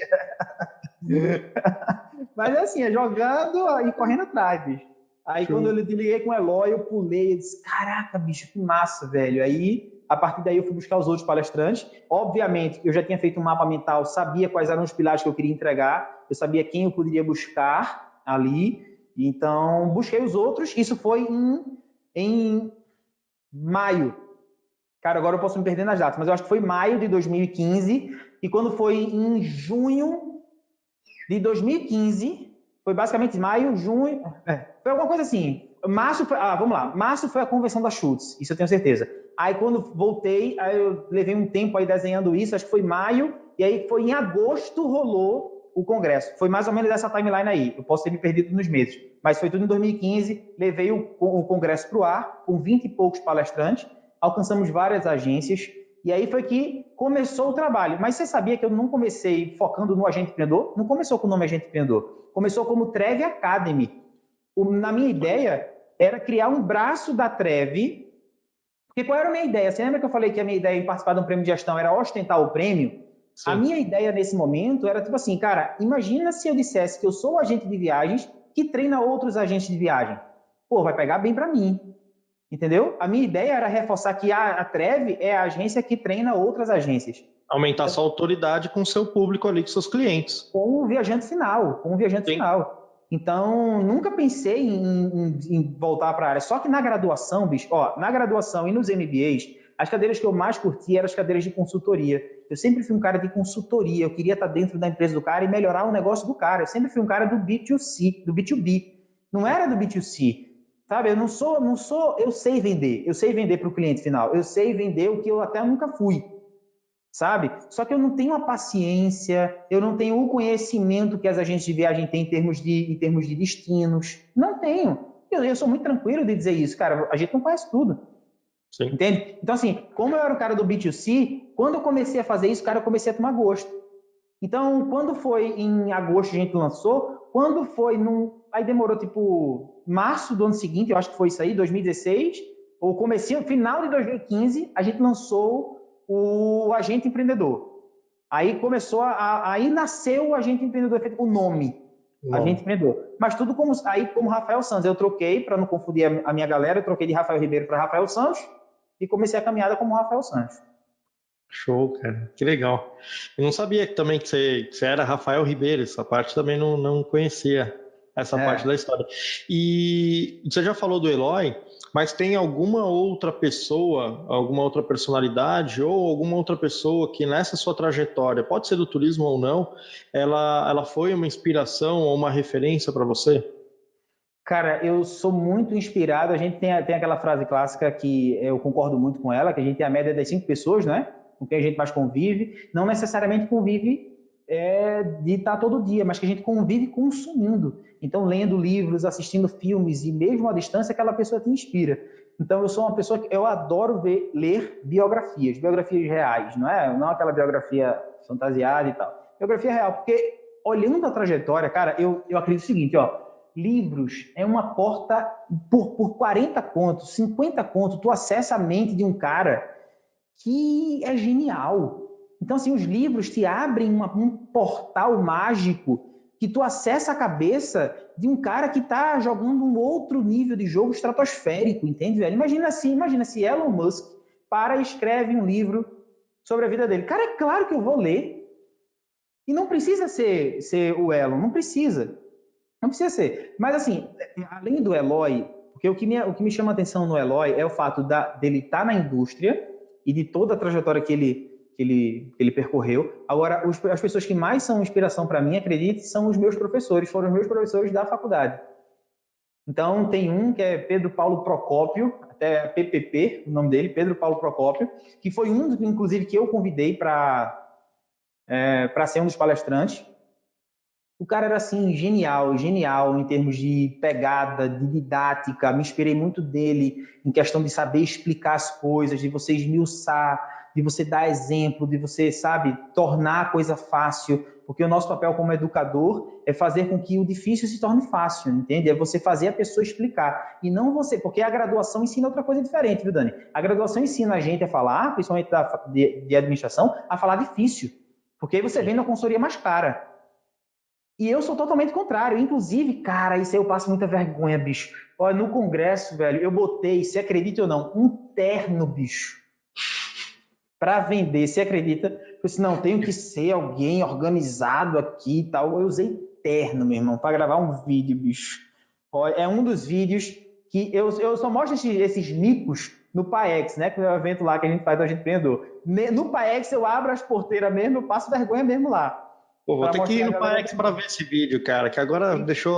Mas assim, é jogando e correndo atrás, bicho. Aí Show. quando eu liguei com o Eloy, eu pulei, eu disse, caraca, bicho, que massa, velho. Aí, a partir daí, eu fui buscar os outros palestrantes. Obviamente, eu já tinha feito um mapa mental, sabia quais eram os pilares que eu queria entregar, eu sabia quem eu poderia buscar ali. Então, busquei os outros. Isso foi em maio. Cara, agora eu posso me perder nas datas, mas eu acho que foi maio de 2015. E quando foi em junho de 2015, foi basicamente maio, junho, foi alguma coisa assim. Março, vamos lá, março foi a convenção da Schutz, isso eu tenho certeza. Aí quando voltei, aí eu levei um tempo aí desenhando isso, acho que foi maio, e aí foi em agosto rolou o congresso. Foi mais ou menos essa timeline aí, eu posso ter me perdido nos meses, mas foi tudo em 2015, levei o congresso para o ar, com 20 e poucos palestrantes, alcançamos várias agências, e aí foi que começou o trabalho. Mas você sabia que eu não comecei focando no agente empreendedor? Não começou com o nome agente empreendedor. Começou como Trevi Academy. Na minha ideia era criar um braço da Trevi. Porque qual era a minha ideia? Você lembra que eu falei que a minha ideia em participar de um prêmio de gestão era ostentar o prêmio? Sim. A minha ideia nesse momento era tipo assim, cara, imagina se eu dissesse que eu sou o agente de viagens que treina outros agentes de viagem. Pô, vai pegar bem para mim. Entendeu? A minha ideia era reforçar que a Trevi é a agência que treina outras agências. Aumentar sua autoridade com o seu público ali, com seus clientes. Com o viajante final, final. Então, nunca pensei em voltar para a área. Só que na graduação, bicho, na graduação e nos MBAs, as cadeiras que eu mais curti eram as cadeiras de consultoria. Eu sempre fui um cara de consultoria, eu queria estar dentro da empresa do cara e melhorar o negócio do cara. Eu sempre fui um cara do B2C, do B2B. Não era do B2C. Sabe, eu sei vender para o cliente final, eu sei vender o que eu até nunca fui, sabe? Só que eu não tenho a paciência, eu não tenho o conhecimento que as agências de viagem têm em termos de destinos, não tenho. Eu sou muito tranquilo de dizer isso, cara, a gente não conhece tudo. Sim. Entende? Então, assim, como eu era o cara do B2C, quando eu comecei a fazer isso, cara, eu comecei a tomar gosto. Então, quando foi em agosto a gente lançou, quando foi aí demorou tipo março do ano seguinte, eu acho que foi isso aí, 2016, ou comecinho, final de 2015, a gente lançou o Agente Empreendedor. Aí começou aí nasceu o Agente Empreendedor, o nome, Agente Empreendedor. Mas tudo como Rafael Santos, eu troquei, para não confundir a minha galera, eu troquei de Rafael Ribeiro para Rafael Santos e comecei a caminhada como Rafael Santos. Show, cara. Que legal. Eu não sabia também que você era Rafael Ribeiro, essa parte também não conhecia, essa parte da história. E você já falou do Eloy, mas tem alguma outra pessoa, alguma outra personalidade ou alguma outra pessoa que nessa sua trajetória, pode ser do turismo ou não, ela foi uma inspiração ou uma referência para você? Cara, eu sou muito inspirado. A gente tem aquela frase clássica que eu concordo muito com ela, que a gente tem a média das 5 pessoas, né? Com quem a gente mais convive. Não necessariamente convive de estar todo dia, mas que a gente convive consumindo. Então, lendo livros, assistindo filmes e mesmo à distância, aquela pessoa te inspira. Então, eu sou uma pessoa que eu adoro ler biografias reais, não é? Não aquela biografia fantasiada e tal. Biografia real, porque olhando a trajetória, cara, eu acredito o seguinte, livros é uma porta por 40 contos, 50 contos, tu acessa a mente de um cara que é genial. Então, assim, os livros te abrem um portal mágico que tu acessa a cabeça de um cara que está jogando um outro nível de jogo estratosférico, entende, velho? Imagina se Elon Musk para e escreve um livro sobre a vida dele. Cara, é claro que eu vou ler. E não precisa ser o Elon, não precisa. Não precisa ser. Mas, assim, além do Eloy, porque o que me chama a atenção no Eloy é o fato dele estar na indústria e de toda a trajetória que ele percorreu. Agora, as pessoas que mais são inspiração para mim, acredite, são os meus professores, foram os meus professores da faculdade. Então, tem um que é Pedro Paulo Procópio, até PPP, o nome dele, Pedro Paulo Procópio, que foi um, inclusive, que eu convidei para ser um dos palestrantes. O cara era assim, genial, genial em termos de pegada, de didática. Me inspirei muito dele em questão de saber explicar as coisas, de você esmiuçar, de você dar exemplo, de você, sabe, tornar a coisa fácil. Porque o nosso papel como educador é fazer com que o difícil se torne fácil, entende? É você fazer a pessoa explicar. E não você, porque a graduação ensina outra coisa diferente, viu, Dani? A graduação ensina a gente a falar, principalmente de administração, a falar difícil. Porque aí você vem na consultoria mais cara. E eu sou totalmente contrário. Inclusive, cara, isso aí eu passo muita vergonha, bicho. Olha, no congresso, velho, eu botei, se acredita ou não, um terno, bicho, para vender. Se acredita? Eu disse, não, tenho que ser alguém organizado aqui e tal. Eu usei terno, meu irmão, para gravar um vídeo, bicho. Olha, é um dos vídeos que eu só mostro esses micos no PAEX, né? Que é o evento lá que a gente faz do Agente Empreendedor. No PAEX eu abro as porteiras mesmo, eu passo vergonha mesmo lá. Pô, vou Para ter que ir mostrar a no galera. PAEX para ver esse vídeo, cara, que agora deixou.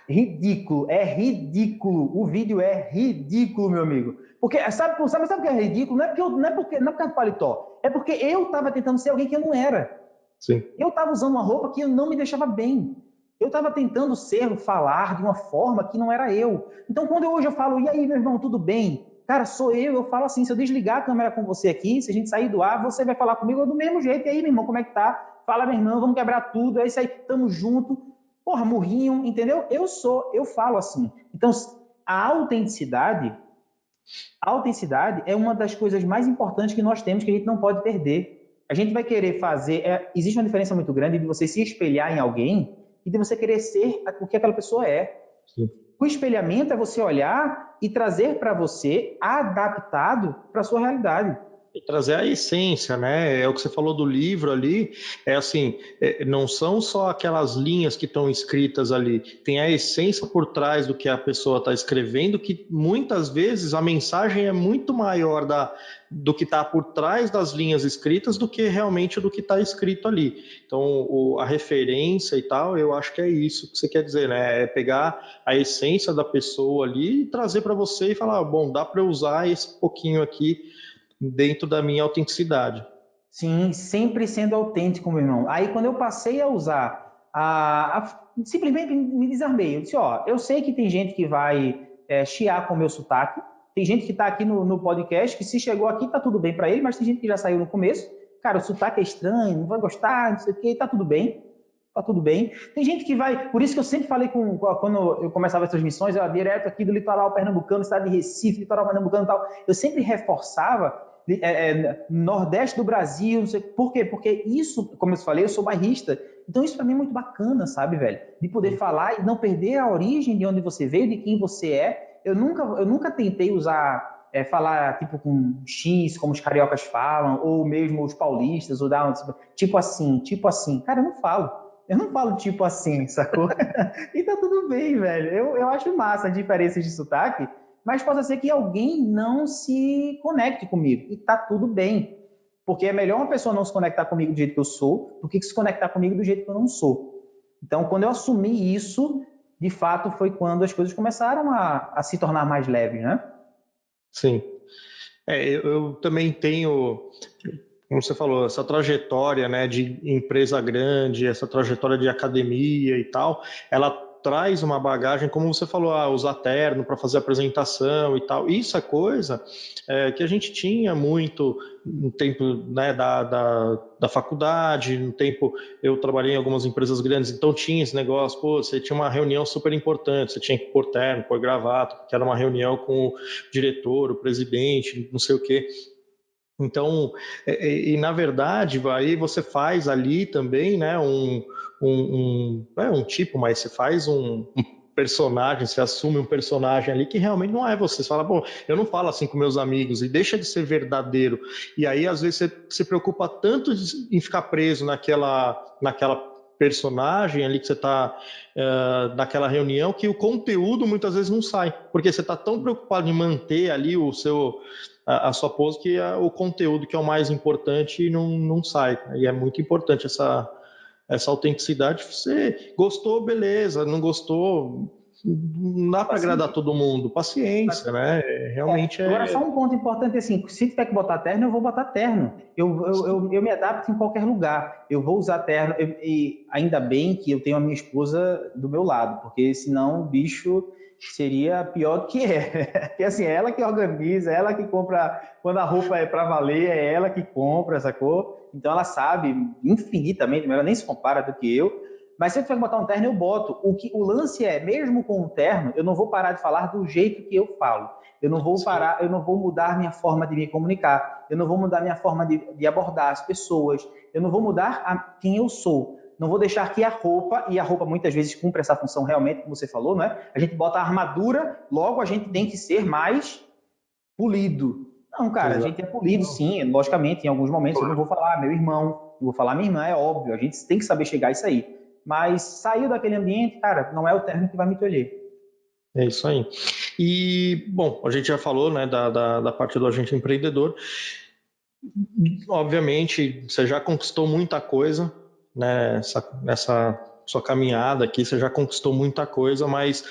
Ridículo, é ridículo. O vídeo é ridículo, meu amigo. Porque sabe o que é ridículo? Não é por causa do paletó. É porque eu estava tentando ser alguém que eu não era. Sim. Eu estava usando uma roupa que não me deixava bem. Eu estava tentando falar de uma forma que não era eu. Então, quando hoje eu falo, e aí, meu irmão, tudo bem? Cara, sou eu falo assim, se eu desligar a câmera com você aqui, se a gente sair do ar, você vai falar comigo do mesmo jeito. E aí, meu irmão, como é que tá? Fala, meu irmão, vamos quebrar tudo, é isso aí, tamo junto. Porra, murrinho, entendeu? Eu falo assim. Então, a autenticidade é uma das coisas mais importantes que nós temos que a gente não pode perder. A gente vai querer fazer. Existe uma diferença muito grande de você se espelhar em alguém e de você querer ser o que aquela pessoa é. Sim. O espelhamento é você olhar e trazer para você adaptado para a sua realidade. E trazer a essência, né? É o que você falou do livro ali, é assim, não são só aquelas linhas que estão escritas ali, tem a essência por trás do que a pessoa está escrevendo, que muitas vezes a mensagem é muito maior do que está por trás das linhas escritas do que realmente do que está escrito ali. Então, a referência e tal, eu acho que é isso que você quer dizer, né? É pegar a essência da pessoa ali e trazer para você e falar, bom, dá para usar esse pouquinho aqui dentro da minha autenticidade. Sim, sempre sendo autêntico, meu irmão. Aí, quando eu passei a usar, simplesmente me desarmei. Eu disse, ó, eu sei que tem gente que vai chiar com o meu sotaque, tem gente que está aqui no podcast, que se chegou aqui, tá tudo bem para ele, mas tem gente que já saiu no começo. Cara, o sotaque é estranho, não vai gostar, não sei o quê, tá tudo bem. Tá tudo bem. Tem gente que vai... Por isso que eu sempre falei, quando eu começava as transmissões, eu direto aqui do litoral pernambucano, estado de Recife, litoral pernambucano e tal, eu sempre reforçava Nordeste do Brasil, não sei por quê? Porque isso, como eu falei, eu sou bairrista, então isso para mim é muito bacana, sabe, velho? De poder falar e não perder a origem de onde você veio, de quem você é. Eu nunca tentei usar, falar tipo com X, como os cariocas falam, ou mesmo os paulistas, ou dar tipo assim. Cara, eu não falo tipo assim, sacou? E tá tudo bem, velho. Eu acho massa as diferenças de sotaque, mas pode ser que alguém não se conecte comigo. E tá tudo bem. Porque é melhor uma pessoa não se conectar comigo do jeito que eu sou do que se conectar comigo do jeito que eu não sou. Então, quando eu assumi isso, de fato, foi quando as coisas começaram a se tornar mais leves, né? Sim. Eu também tenho, como você falou, essa trajetória, né, de empresa grande, essa trajetória de academia e tal, ela traz uma bagagem, como você falou, usar terno para fazer apresentação e tal. Isso é coisa que a gente tinha muito no tempo, né, da faculdade, no tempo eu trabalhei em algumas empresas grandes, então tinha esse negócio, pô, você tinha uma reunião super importante, você tinha que pôr terno, pôr gravata, porque era uma reunião com o diretor, o presidente, não sei o quê. Então, na verdade, aí você faz ali também, né, não é um tipo, mas você faz um personagem, você assume um personagem ali que realmente não é você. Você fala, bom, eu não falo assim com meus amigos, e deixa de ser verdadeiro. E aí, às vezes, você se preocupa tanto em ficar preso naquela personagem ali que você está naquela reunião, que o conteúdo muitas vezes não sai, porque você está tão preocupado em manter ali a sua pose que o conteúdo que é o mais importante não sai. E é muito importante essa autenticidade. Você gostou, beleza, não gostou, não dá para agradar todo mundo. Paciência, né? Realmente Agora, só um ponto importante, assim, se tiver que botar terno, eu vou botar terno. Eu me adapto em qualquer lugar. Eu vou usar terno, e ainda bem que eu tenho a minha esposa do meu lado, porque senão o bicho seria pior do que é. Porque, assim, é ela que organiza, é ela que compra, quando a roupa é para valer, é ela que compra, sacou? Então ela sabe infinitamente, ela nem se compara do que eu. Mas se eu tiver que botar um terno, eu boto. O lance é, mesmo com um terno, eu não vou parar de falar do jeito que eu falo. Eu não vou parar, eu não vou mudar minha forma de me comunicar. Eu não vou mudar minha forma de abordar as pessoas. Eu não vou mudar quem eu sou. Não vou deixar que a roupa, e a roupa muitas vezes cumpre essa função realmente, como você falou, não é? A gente bota a armadura, logo a gente tem que ser mais polido. Não, cara, a gente é polido, sim, logicamente, em alguns momentos eu não vou falar meu irmão, não vou falar minha irmã, é óbvio, a gente tem que saber chegar a isso aí. Mas saiu daquele ambiente, cara, não é o terno que vai me tolher. É isso aí. E, bom, a gente já falou, né, da parte do agente empreendedor. Obviamente, você já conquistou muita coisa, né, nessa sua caminhada aqui, você já conquistou muita coisa, mas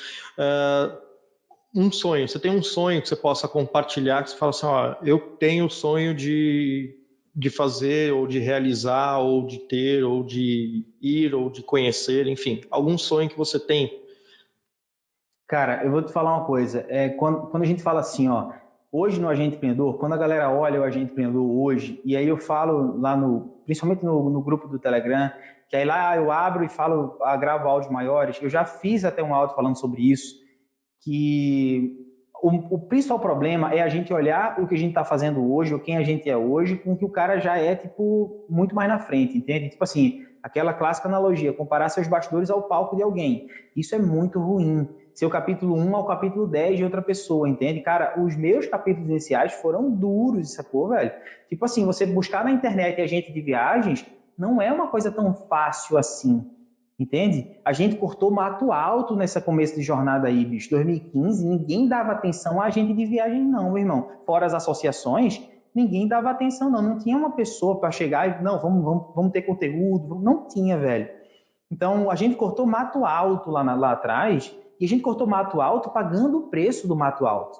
um sonho, você tem um sonho que você possa compartilhar, que você fala assim, ó, eu tenho o sonho de fazer, ou de realizar, ou de ter, ou de ir, ou de conhecer, enfim, algum sonho que você tem. Cara, eu vou te falar uma coisa. Quando a gente fala assim, ó, hoje no Agente Empreendedor, quando a galera olha o Agente Empreendedor hoje, e aí eu falo lá principalmente no grupo do Telegram, que aí lá eu abro e falo, gravo áudios maiores. Eu já fiz até um áudio falando sobre isso, que o principal problema é a gente olhar o que a gente está fazendo hoje, ou quem a gente é hoje, com o que o cara já é, tipo, muito mais na frente, entende? Tipo assim, aquela clássica analogia, comparar seus bastidores ao palco de alguém. Isso é muito ruim. Seu capítulo 1 ao capítulo 10 de outra pessoa, entende? Cara, os meus capítulos iniciais foram duros, sacou, velho? Tipo assim, você buscar na internet agente de viagens não é uma coisa tão fácil assim. Entende? A gente cortou mato alto nessa começo de jornada aí, bicho. 2015, ninguém dava atenção a agente de viagem, não, meu irmão. Fora as associações, ninguém dava atenção, não. Não tinha uma pessoa para chegar e, não, vamos ter conteúdo. Não tinha, velho. Então, a gente cortou mato alto lá atrás, e a gente cortou mato alto pagando o preço do mato alto,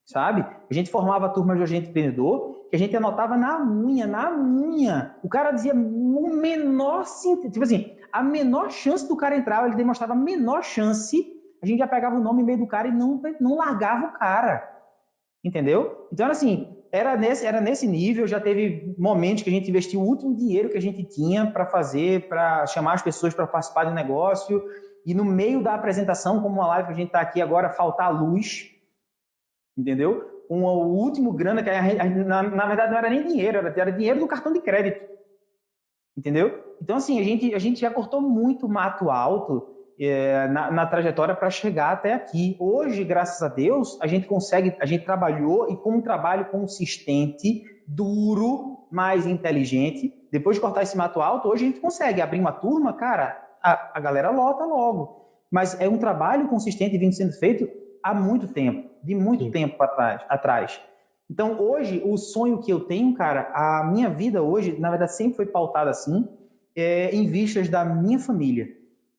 sabe? A gente formava a turma de agente empreendedor, que a gente anotava na unha. O cara dizia o menor sentido, tipo assim, a menor chance do cara entrar, ele demonstrava a menor chance, a gente já pegava o nome e meio do cara e não largava o cara, entendeu? Então, assim, era nesse nível, já teve momentos que a gente investiu o último dinheiro que a gente tinha para chamar as pessoas para participar do negócio, e no meio da apresentação, como uma live que a gente está aqui agora, faltar luz, entendeu? Com o último grana, que na verdade não era nem dinheiro, era dinheiro do cartão de crédito, entendeu? Então, assim, a gente já cortou muito mato alto na trajetória para chegar até aqui. Hoje, graças a Deus, a gente trabalhou, e com um trabalho consistente, duro, mais inteligente, depois de cortar esse mato alto, hoje a gente consegue abrir uma turma, cara, a galera lota logo. Mas é um trabalho consistente vindo sendo feito há muito tempo, de muito tempo atrás. Então, hoje, o sonho que eu tenho, cara, a minha vida hoje, na verdade, sempre foi pautada assim, em vistas da minha família.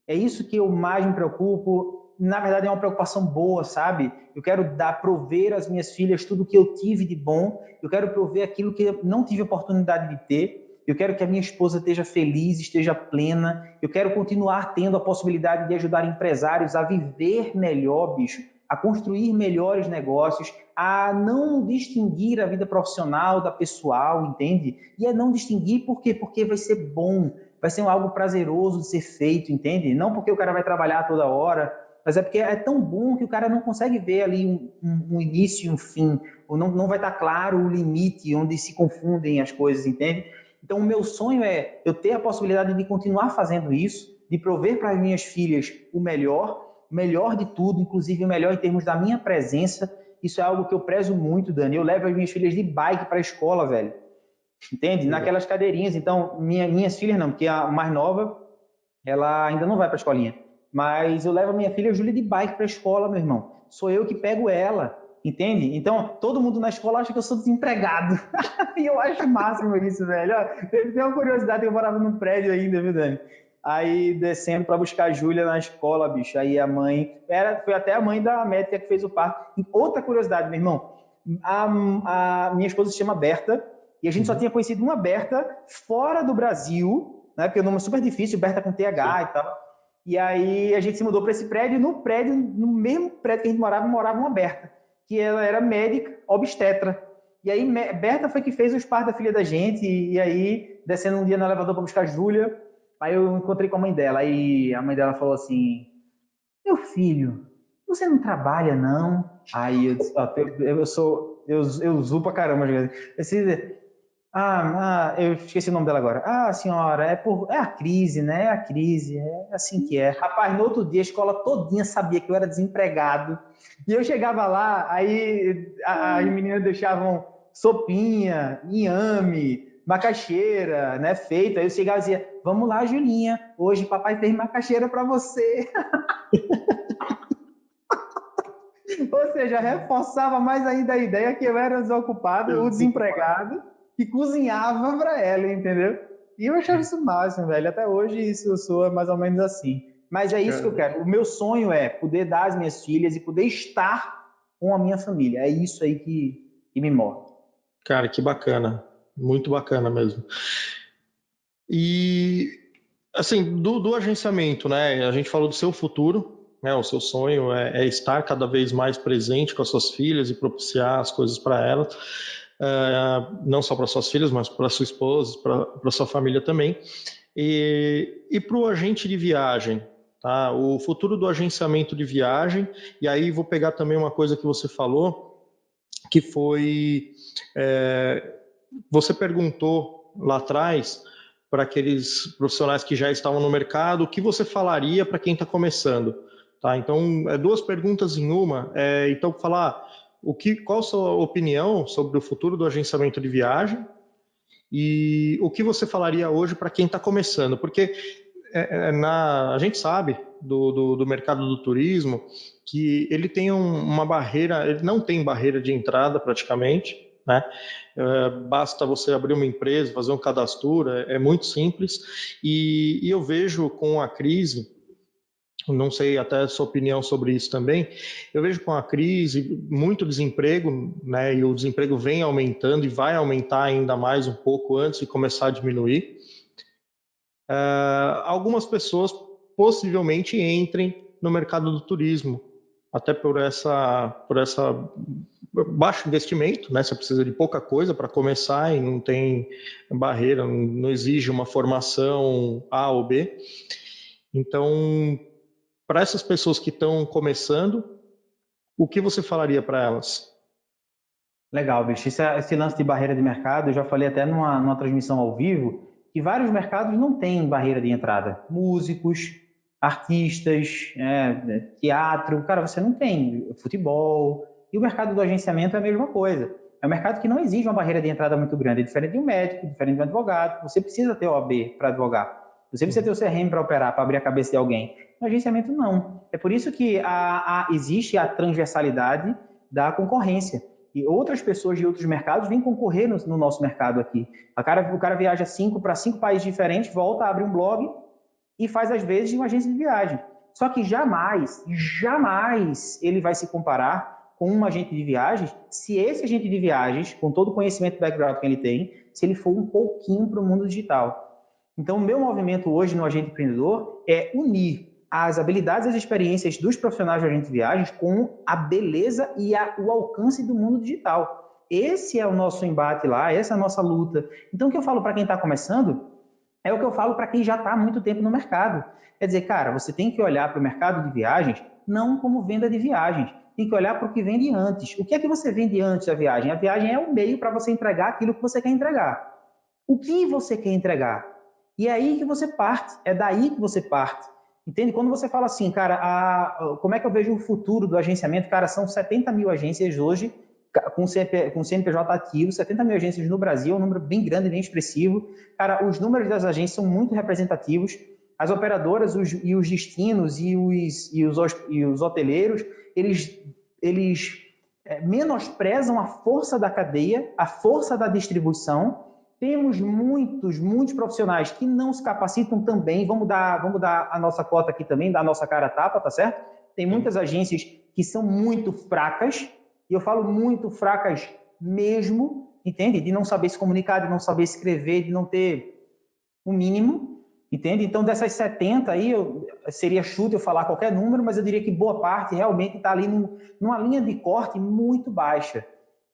É isso que eu mais me preocupo. Na verdade, é uma preocupação boa, sabe? Eu quero prover às minhas filhas tudo que eu tive de bom. Eu quero prover aquilo que eu não tive oportunidade de ter. Eu quero que a minha esposa esteja feliz, esteja plena. Eu quero continuar tendo a possibilidade de ajudar empresários a viver melhor, bicho, a construir melhores negócios, a não distinguir a vida profissional da pessoal, entende? E é não distinguir por quê? Porque vai ser bom, vai ser algo prazeroso de ser feito, entende? Não porque o cara vai trabalhar toda hora, mas é porque é tão bom que o cara não consegue ver ali um início e um fim, ou não vai estar claro o limite onde se confundem as coisas, entende? Então, o meu sonho é eu ter a possibilidade de continuar fazendo isso, de prover para as minhas filhas o melhor de tudo, inclusive o melhor em termos da minha presença. Isso é algo que eu prezo muito, Dani. Eu levo as minhas filhas de bike para a escola, velho. Entende? Naquelas cadeirinhas. Então, minhas filhas não, porque a mais nova, ela ainda não vai para a escolinha. Mas eu levo a minha filha Júlia de bike para a escola, meu irmão. Sou eu que pego ela, entende? Então, todo mundo na escola acha que eu sou desempregado. E eu acho o máximo isso, velho. Tem uma curiosidade, eu morava num prédio ainda, viu, Dani? Aí descendo para buscar a Júlia na escola, bicho. Aí a mãe, foi até a mãe da médica que fez o parto. E outra curiosidade, meu irmão, a minha esposa se chama Berta, e a gente só tinha conhecido uma Berta fora do Brasil, né? Porque o nome é super difícil, Berta com TH e tal. E aí a gente se mudou para esse prédio, e no mesmo prédio que a gente morava uma Berta, que ela era médica obstetra. E aí Berta foi que fez os partos da filha da gente, e aí descendo um dia no elevador para buscar a Júlia, aí eu encontrei com a mãe dela, aí a mãe dela falou assim: meu filho, você não trabalha não? Aí eu disse, eu uso pra caramba. Eu esqueci o nome dela agora. Ah, senhora, é a crise, né? É a crise, é assim que é. Rapaz, no outro dia a escola todinha sabia que eu era desempregado. E eu chegava lá, aí as meninas deixavam sopinha, inhame, macaxeira, né, feito. Aí eu chegava e dizia: vamos lá, Julinha, hoje papai fez macaxeira para você. Ou seja, reforçava mais ainda a ideia que eu era desocupado, o desempregado, que cozinhava para ela, entendeu? E eu achava isso máximo, velho. Até hoje isso soa mais ou menos assim. Mas é isso que eu quero. O meu sonho é poder dar às minhas filhas e poder estar com a minha família. É isso aí que me move. Cara, que bacana. Muito bacana mesmo. E, assim, do agenciamento, né? A gente falou do seu futuro, né? O seu sonho é estar cada vez mais presente com as suas filhas e propiciar as coisas para elas. Não só para suas filhas, mas para sua esposa, para sua família também. E para o agente de viagem, tá? O futuro do agenciamento de viagem, e aí vou pegar também uma coisa que você falou, que foi, você perguntou lá atrás para aqueles profissionais que já estavam no mercado, o que você falaria para quem está começando? Tá? Então, duas perguntas em uma. Então, falar qual a sua opinião sobre o futuro do agenciamento de viagem e o que você falaria hoje para quem está começando? Porque a gente sabe do mercado do turismo que ele tem uma barreira, ele não tem barreira de entrada praticamente, né? Basta você abrir uma empresa, fazer um cadastro, é muito simples. E eu vejo com a crise, não sei até a sua opinião sobre isso também, eu vejo com a crise muito desemprego, né? E o desemprego vem aumentando e vai aumentar ainda mais um pouco antes de começar a diminuir. Algumas pessoas possivelmente entrem no mercado do turismo, até por essa baixo investimento, né? Você precisa de pouca coisa para começar e não tem barreira, não exige uma formação A ou B. Então, para essas pessoas que estão começando, o que você falaria para elas? Legal, bicho. Esse lance de barreira de mercado, eu já falei até numa transmissão ao vivo, que vários mercados não têm barreira de entrada. Músicos, artistas, teatro, cara, você não tem. Futebol. E o mercado do agenciamento é a mesma coisa. É um mercado que não exige uma barreira de entrada muito grande. É diferente de um médico, diferente de um advogado. Você precisa ter OAB para advogar. Você precisa ter o CRM para operar, para abrir a cabeça de alguém. No agenciamento, não. É por isso que existe a transversalidade da concorrência. E outras pessoas de outros mercados vêm concorrer no nosso mercado aqui. O cara viaja para 5 países diferentes, volta, abre um blog e faz, às vezes, uma agência de viagem. Só que jamais ele vai se comparar com um agente de viagens se esse agente de viagens, com todo o conhecimento e background que ele tem, se ele for um pouquinho para o mundo digital. Então, o meu movimento hoje no Agente Empreendedor é unir as habilidades e as experiências dos profissionais de agente de viagens com a beleza e o alcance do mundo digital. Esse é o nosso embate lá, essa é a nossa luta. Então, o que eu falo para quem está começando é o que eu falo para quem já está há muito tempo no mercado. Quer dizer, cara, você tem que olhar para o mercado de viagens não como venda de viagens, tem que olhar para o que vende antes. O que é que você vende antes da viagem? A viagem é um meio para você entregar aquilo que você quer entregar. O que você quer entregar? E é aí que você parte, é daí que você parte. Entende? Quando você fala assim, cara, como é que eu vejo o futuro do agenciamento? Cara, são 70 mil agências hoje, com CNPJ ativo, 70 mil agências no Brasil, é um número bem grande, bem expressivo. Cara, os números das agências são muito representativos. As operadoras e os destinos e os hoteleiros, eles menosprezam a força da cadeia, a força da distribuição, Temos muitos profissionais que não se capacitam também. Vamos dar a nossa cota aqui também, dar a nossa cara a tapa, tá certo? Tem muitas agências que são muito fracas, e eu falo muito fracas mesmo, entende? De não saber se comunicar, de não saber escrever, de não ter o mínimo, entende? Então, dessas 70 aí, seria chute eu falar qualquer número, mas eu diria que boa parte realmente está ali numa linha de corte muito baixa.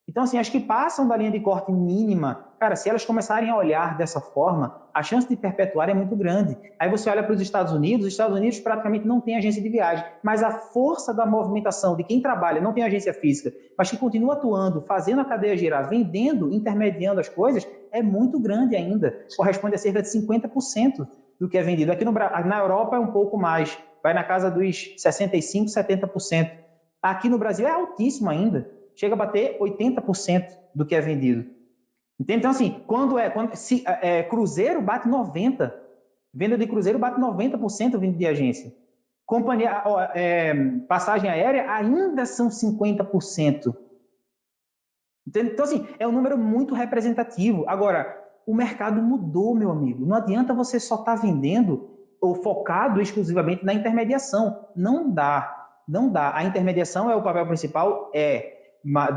Então, assim, as que passam da linha de corte mínima, cara, se elas começarem a olhar dessa forma, a chance de perpetuar é muito grande. Aí você olha para os Estados Unidos praticamente não tem agência de viagem, mas a força da movimentação de quem trabalha, não tem agência física, mas que continua atuando, fazendo a cadeia girar, vendendo, intermediando as coisas, é muito grande ainda. Corresponde a cerca de 50% do que é vendido. Aqui na Europa é um pouco mais, vai na casa dos 65%, 70%. Aqui no Brasil é altíssimo ainda. Chega a bater 80% do que é vendido. Entende? Então, assim, cruzeiro bate 90%. Venda de cruzeiro bate 90% vindo de agência. Passagem aérea ainda são 50%. Entende? Então, assim, é um número muito representativo. Agora, o mercado mudou, meu amigo. Não adianta você só estar vendendo ou focado exclusivamente na intermediação. Não dá. Não dá. A intermediação é o papel principal,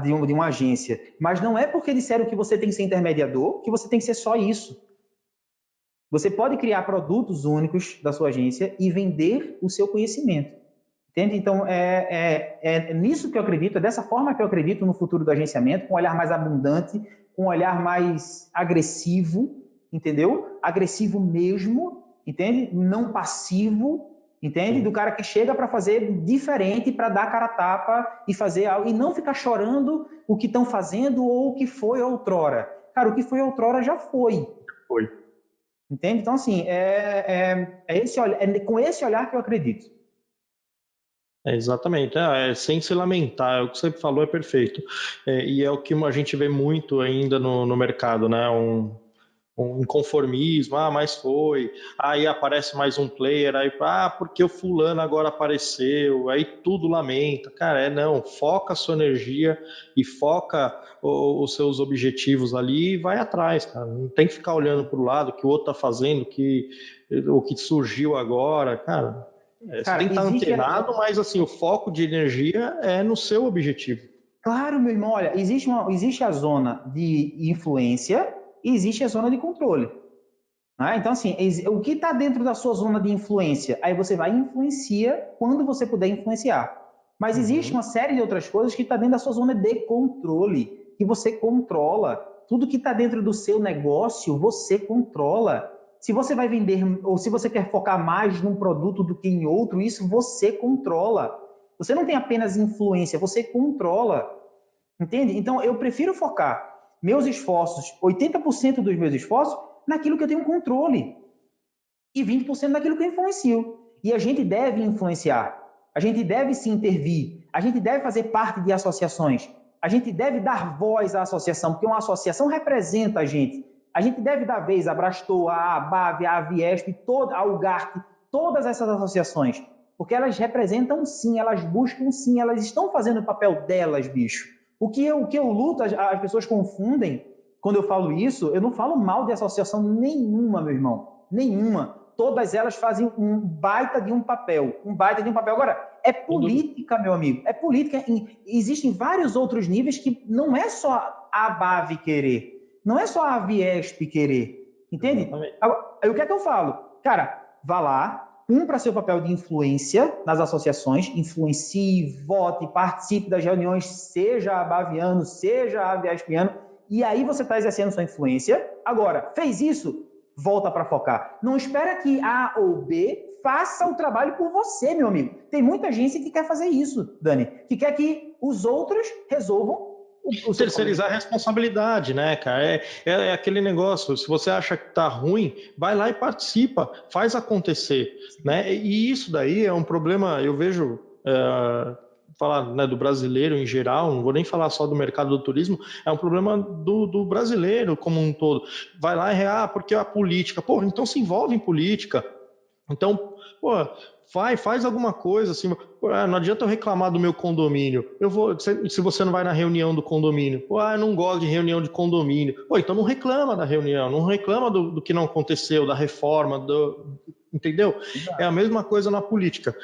de uma agência, mas não é porque disseram que você tem que ser intermediador que você tem que ser só isso. Você pode criar produtos únicos da sua agência e vender o seu conhecimento, entende? Então, é nisso que eu acredito, é dessa forma que eu acredito no futuro do agenciamento, com um olhar mais abundante, com um olhar mais agressivo, entendeu? Agressivo mesmo, entende? Não passivo, entende? Do cara que chega para fazer diferente, para dar cara a tapa e fazer algo, e não ficar chorando o que estão fazendo ou o que foi outrora. Cara, o que foi outrora já foi. Foi. Entende? Então, assim, com esse olhar que eu acredito. Exatamente, sem se lamentar, é o que você falou, é perfeito. E é o que a gente vê muito ainda no mercado, né? Um inconformismo, mas foi, aí aparece mais um player, aí, porque o fulano agora apareceu, aí tudo lamenta, cara, não, foca a sua energia e foca os seus objetivos ali e vai atrás, cara, não tem que ficar olhando para o lado, que o outro tá fazendo, o que surgiu agora, cara, você tem que estar antenado, mas assim, o foco de energia é no seu objetivo. Claro, meu irmão, olha, existe a zona de influência e existe a zona de controle. Então, assim, o que está dentro da sua zona de influência? Aí você vai e influencia quando você puder influenciar. Mas existe uma série de outras coisas que está dentro da sua zona de controle, que você controla. Tudo que está dentro do seu negócio, você controla. Se você vai vender, ou se você quer focar mais num produto do que em outro, isso você controla. Você não tem apenas influência, você controla. Entende? Então, eu prefiro focar meus esforços, 80% dos meus esforços, naquilo que eu tenho controle e 20% naquilo que eu influencio. E a gente deve influenciar, a gente deve se intervir, a gente deve fazer parte de associações, a gente deve dar voz à associação, porque uma associação representa a gente. A gente deve dar vez à Brastor, à ABAV, à Aviesp, à UGART, todas essas associações, porque elas representam sim, elas buscam sim, elas estão fazendo o papel delas, bicho. O que eu luto, as pessoas confundem. Quando eu falo isso, eu não falo mal de associação nenhuma, meu irmão. Nenhuma. Todas elas fazem um baita de um papel. Agora, é política, meu amigo. É política. Existem vários outros níveis que não é só a ABAV querer. Não é só a Aviesp querer. Entende? Agora, o que é que eu falo? Cara, vá lá, cumpra seu papel de influência nas associações, influencie, vote, participe das reuniões, seja abaviano, seja aviespiano, e aí você está exercendo sua influência. Agora, fez isso, volta para focar. Não espera que A ou B faça o trabalho por você, meu amigo. Tem muita gente que quer fazer isso, Dani, que quer que os outros resolvam terceirizar a responsabilidade, né, cara? É aquele negócio, se você acha que tá ruim, vai lá e participa, faz acontecer, né? E isso daí é um problema, eu vejo, falar, né, do brasileiro em geral, não vou nem falar só do mercado do turismo, é um problema do brasileiro como um todo. Vai lá e porque a política, então se envolve em política. Então, faz alguma coisa, assim, não adianta eu reclamar do meu condomínio. Se você não vai na reunião do condomínio, eu não gosto de reunião de condomínio. Então não reclama da reunião, não reclama do que não aconteceu, da reforma, entendeu? É a mesma coisa na política.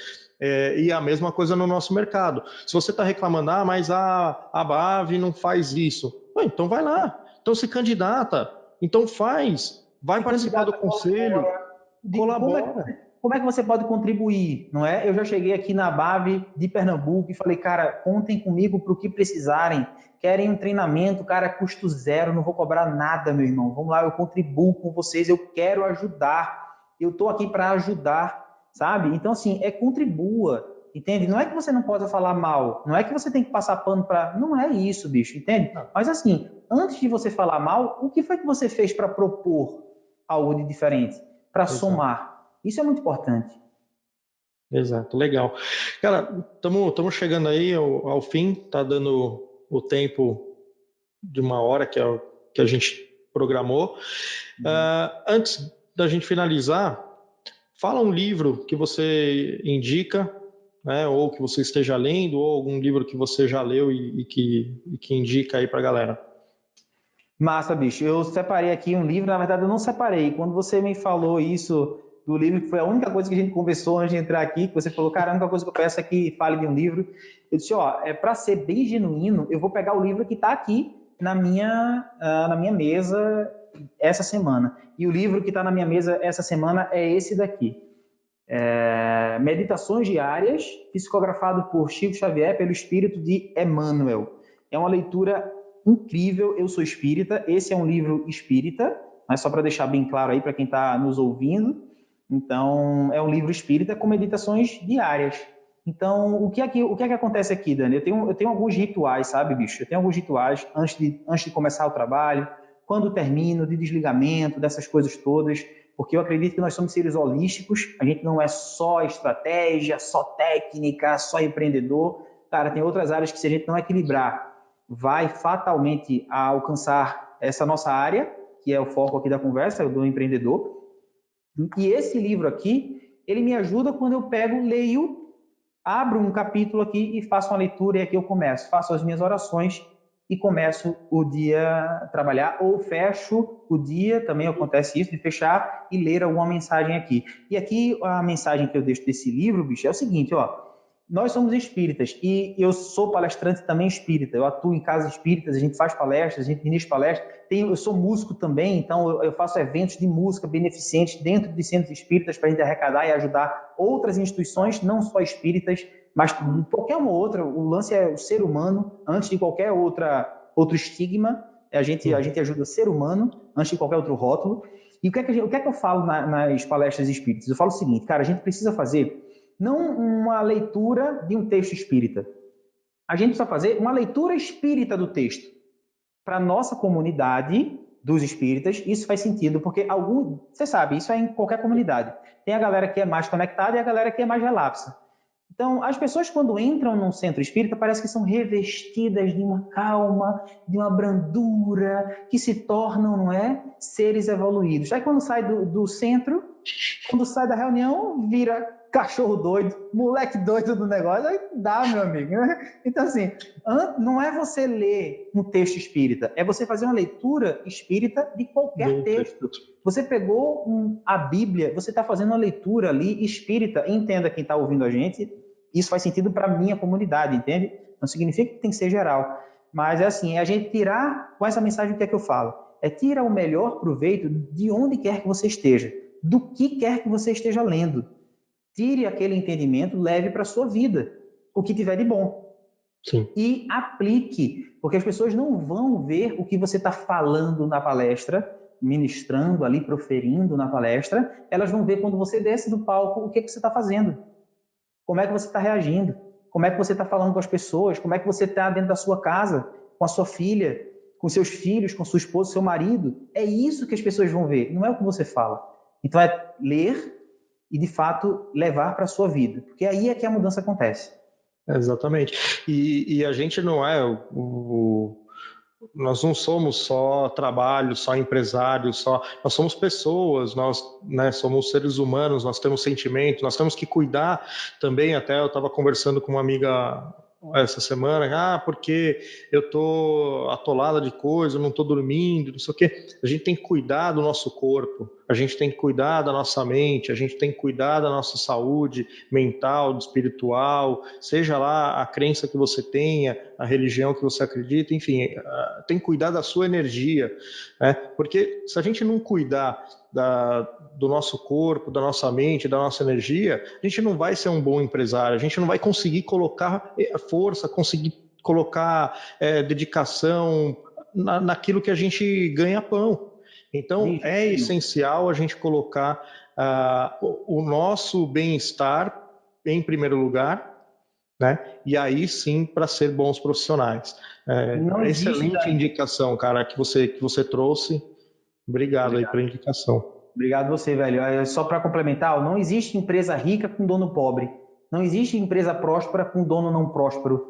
E a mesma coisa no nosso mercado. Se você está reclamando, mas a BAV não faz isso. Então vai lá, então se candidata, então vai participar do conselho, colabora. Como é que você pode contribuir, não é? Eu já cheguei aqui na BAV de Pernambuco e falei, cara, contem comigo para o que precisarem. Querem um treinamento, cara, custo zero, não vou cobrar nada, meu irmão. Vamos lá, eu contribuo com vocês, eu quero ajudar. Eu estou aqui para ajudar, sabe? Então, assim, contribua, entende? Não é que você não possa falar mal, não é que você tem que passar pano para... Não é isso, bicho, entende? Mas, assim, antes de você falar mal, o que foi que você fez para propor algo de diferente? Para somar? Isso é muito importante. Exato, legal. Cara, estamos chegando aí ao fim, tá dando o tempo de 1 hora que a gente programou. Antes da gente finalizar, fala um livro que você indica, né, ou que você esteja lendo, ou algum livro que você já leu e que indica aí para a galera. Massa, bicho. Eu separei aqui um livro, na verdade eu não separei. Quando você me falou isso do livro, que foi a única coisa que a gente conversou antes de entrar aqui, que você falou, cara, a única coisa que eu peço é que fale de um livro. Eu disse, para ser bem genuíno, eu vou pegar o livro que está aqui na minha mesa essa semana. E o livro que está na minha mesa essa semana é esse daqui. Meditações Diárias, psicografado por Chico Xavier, pelo Espírito de Emmanuel. É uma leitura incrível. Eu sou espírita, esse é um livro espírita, mas só para deixar bem claro aí para quem está nos ouvindo. Então, é um livro espírita com meditações diárias. Então, o que é que acontece aqui, Dani? Eu tenho alguns rituais, sabe, bicho? Eu tenho alguns rituais antes de começar o trabalho, quando termino, de desligamento, dessas coisas todas, porque eu acredito que nós somos seres holísticos, a gente não é só estratégia, só técnica, só empreendedor. Cara, tem outras áreas que se a gente não equilibrar, vai fatalmente alcançar essa nossa área, que é o foco aqui da conversa, do empreendedor. E esse livro aqui, ele me ajuda quando eu leio, abro um capítulo aqui e faço uma leitura, e aqui eu começo, faço as minhas orações e começo o dia a trabalhar, ou fecho o dia, também acontece isso, de fechar e ler alguma mensagem aqui. E aqui a mensagem que eu deixo desse livro, bicho, é o seguinte, nós somos espíritas e eu sou palestrante também espírita. Eu atuo em casas espíritas, a gente faz palestras, a gente ministra palestras. Eu sou músico também, então eu faço eventos de música beneficentes dentro de centros espíritas para a gente arrecadar e ajudar outras instituições, não só espíritas, mas qualquer uma outra. O lance é o ser humano, antes de qualquer outro estigma. A gente ajuda o ser humano, antes de qualquer outro rótulo. E o que é que eu falo nas palestras espíritas? Eu falo o seguinte, cara, a gente precisa fazer não uma leitura de um texto espírita. A gente precisa fazer uma leitura espírita do texto. Para a nossa comunidade dos espíritas, isso faz sentido, porque você sabe, isso é em qualquer comunidade. Tem a galera que é mais conectada e a galera que é mais relapsa. Então, as pessoas quando entram num centro espírita, parece que são revestidas de uma calma, de uma brandura, que se tornam, não é, seres evoluídos. Aí quando sai do centro, quando sai da reunião, vira cachorro doido, moleque doido do negócio, aí dá, meu amigo. Então, assim, não é você ler um texto espírita, é você fazer uma leitura espírita de qualquer texto. Você pegou a Bíblia, você está fazendo uma leitura ali espírita. Entenda quem está ouvindo a gente, isso faz sentido para a minha comunidade, entende? Não significa que tem que ser geral, mas é assim, é a gente tirar, com essa mensagem, o que é que eu falo? Tira o melhor proveito de onde quer que você esteja, do que quer que você esteja lendo. Tire aquele entendimento, leve para a sua vida, o que tiver de bom. Sim. E aplique, porque as pessoas não vão ver o que você está falando na palestra, ministrando ali, proferindo na palestra, elas vão ver quando você desce do palco o que você está fazendo, como é que você está reagindo, como é que você está falando com as pessoas, como é que você está dentro da sua casa, com a sua filha, com seus filhos, com sua esposa, seu marido. É isso que as pessoas vão ver, não é o que você fala. Então é ler e, de fato, levar para a sua vida, porque aí é que a mudança acontece. Exatamente. E a gente não é nós não somos só trabalho, só empresários, nós somos pessoas, nós, né, somos seres humanos, nós temos sentimentos, nós temos que cuidar também. Até eu estava conversando com uma amiga essa semana, porque eu tô atolada de coisa, não tô dormindo, não sei o quê. A gente tem que cuidar do nosso corpo, a gente tem que cuidar da nossa mente, a gente tem que cuidar da nossa saúde mental, espiritual, seja lá a crença que você tenha, a religião que você acredita, enfim, tem que cuidar da sua energia, né? Porque se a gente não cuidar do nosso corpo, da nossa mente, da nossa energia, a gente não vai ser um bom empresário, a gente não vai conseguir colocar força, conseguir colocar dedicação naquilo que a gente ganha pão. Então, é essencial a gente colocar o nosso bem-estar em primeiro lugar, né? E aí sim para ser bons profissionais. Excelente indicação, cara, que você trouxe. Obrigado aí pela indicação. Obrigado você, velho. Só para complementar, não existe empresa rica com dono pobre. Não existe empresa próspera com dono não próspero,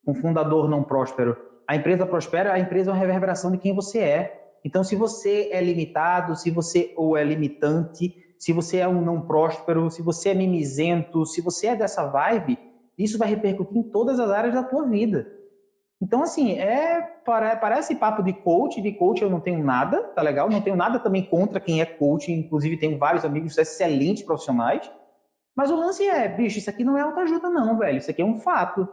com fundador não próspero. A empresa prospera, a empresa é uma reverberação de quem você é. Então, se você é limitado, se você ou é limitante, se você é um não próspero, se você é mimizento, se você é dessa vibe, isso vai repercutir em todas as áreas da tua vida. Então, assim, parece papo de coach eu não tenho nada, tá legal? Não tenho nada também contra quem é coach, inclusive tenho vários amigos excelentes profissionais, mas o lance bicho, isso aqui não é autoajuda não, velho, isso aqui é um fato,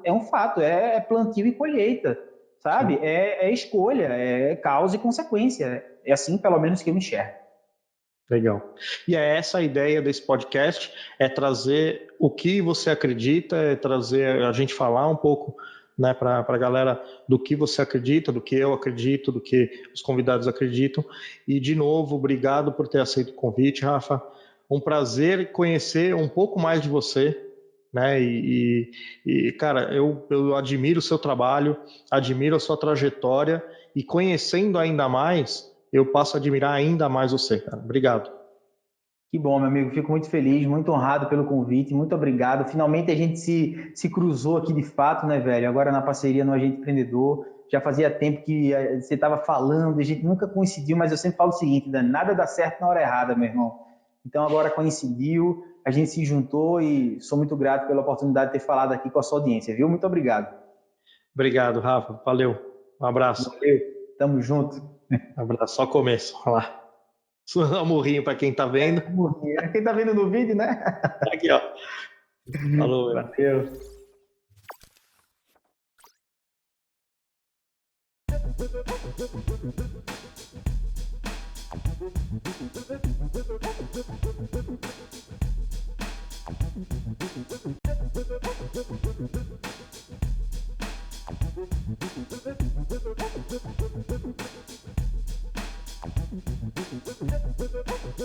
é plantio e colheita, sabe? É escolha, é causa e consequência, é assim pelo menos que eu enxergo. Legal. E é essa a ideia desse podcast, é trazer o que você acredita, é trazer a gente falar um pouco, né, para a galera do que você acredita, do que eu acredito, do que os convidados acreditam. E, de novo, obrigado por ter aceito o convite, Rafa. Um prazer conhecer um pouco mais de você, né? Cara, eu admiro o seu trabalho, admiro a sua trajetória e conhecendo ainda mais, eu passo a admirar ainda mais você, cara. Obrigado. Que bom, meu amigo. Fico muito feliz, muito honrado pelo convite. Muito obrigado. Finalmente a gente se cruzou aqui de fato, né, velho? Agora na parceria no Agente Empreendedor. Já fazia tempo que você estava falando, a gente nunca coincidiu, mas eu sempre falo o seguinte, Dani, nada dá certo na hora errada, meu irmão. Então agora coincidiu, a gente se juntou e sou muito grato pela oportunidade de ter falado aqui com a sua audiência, viu? Muito obrigado. Obrigado, Rafa. Valeu. Um abraço. Valeu. Tamo junto. Um abraço. Só começo. Olha lá. Dá um murrinho para quem está vendo. Quem está vendo no vídeo, né? Aqui, ó. Falou. Valeu.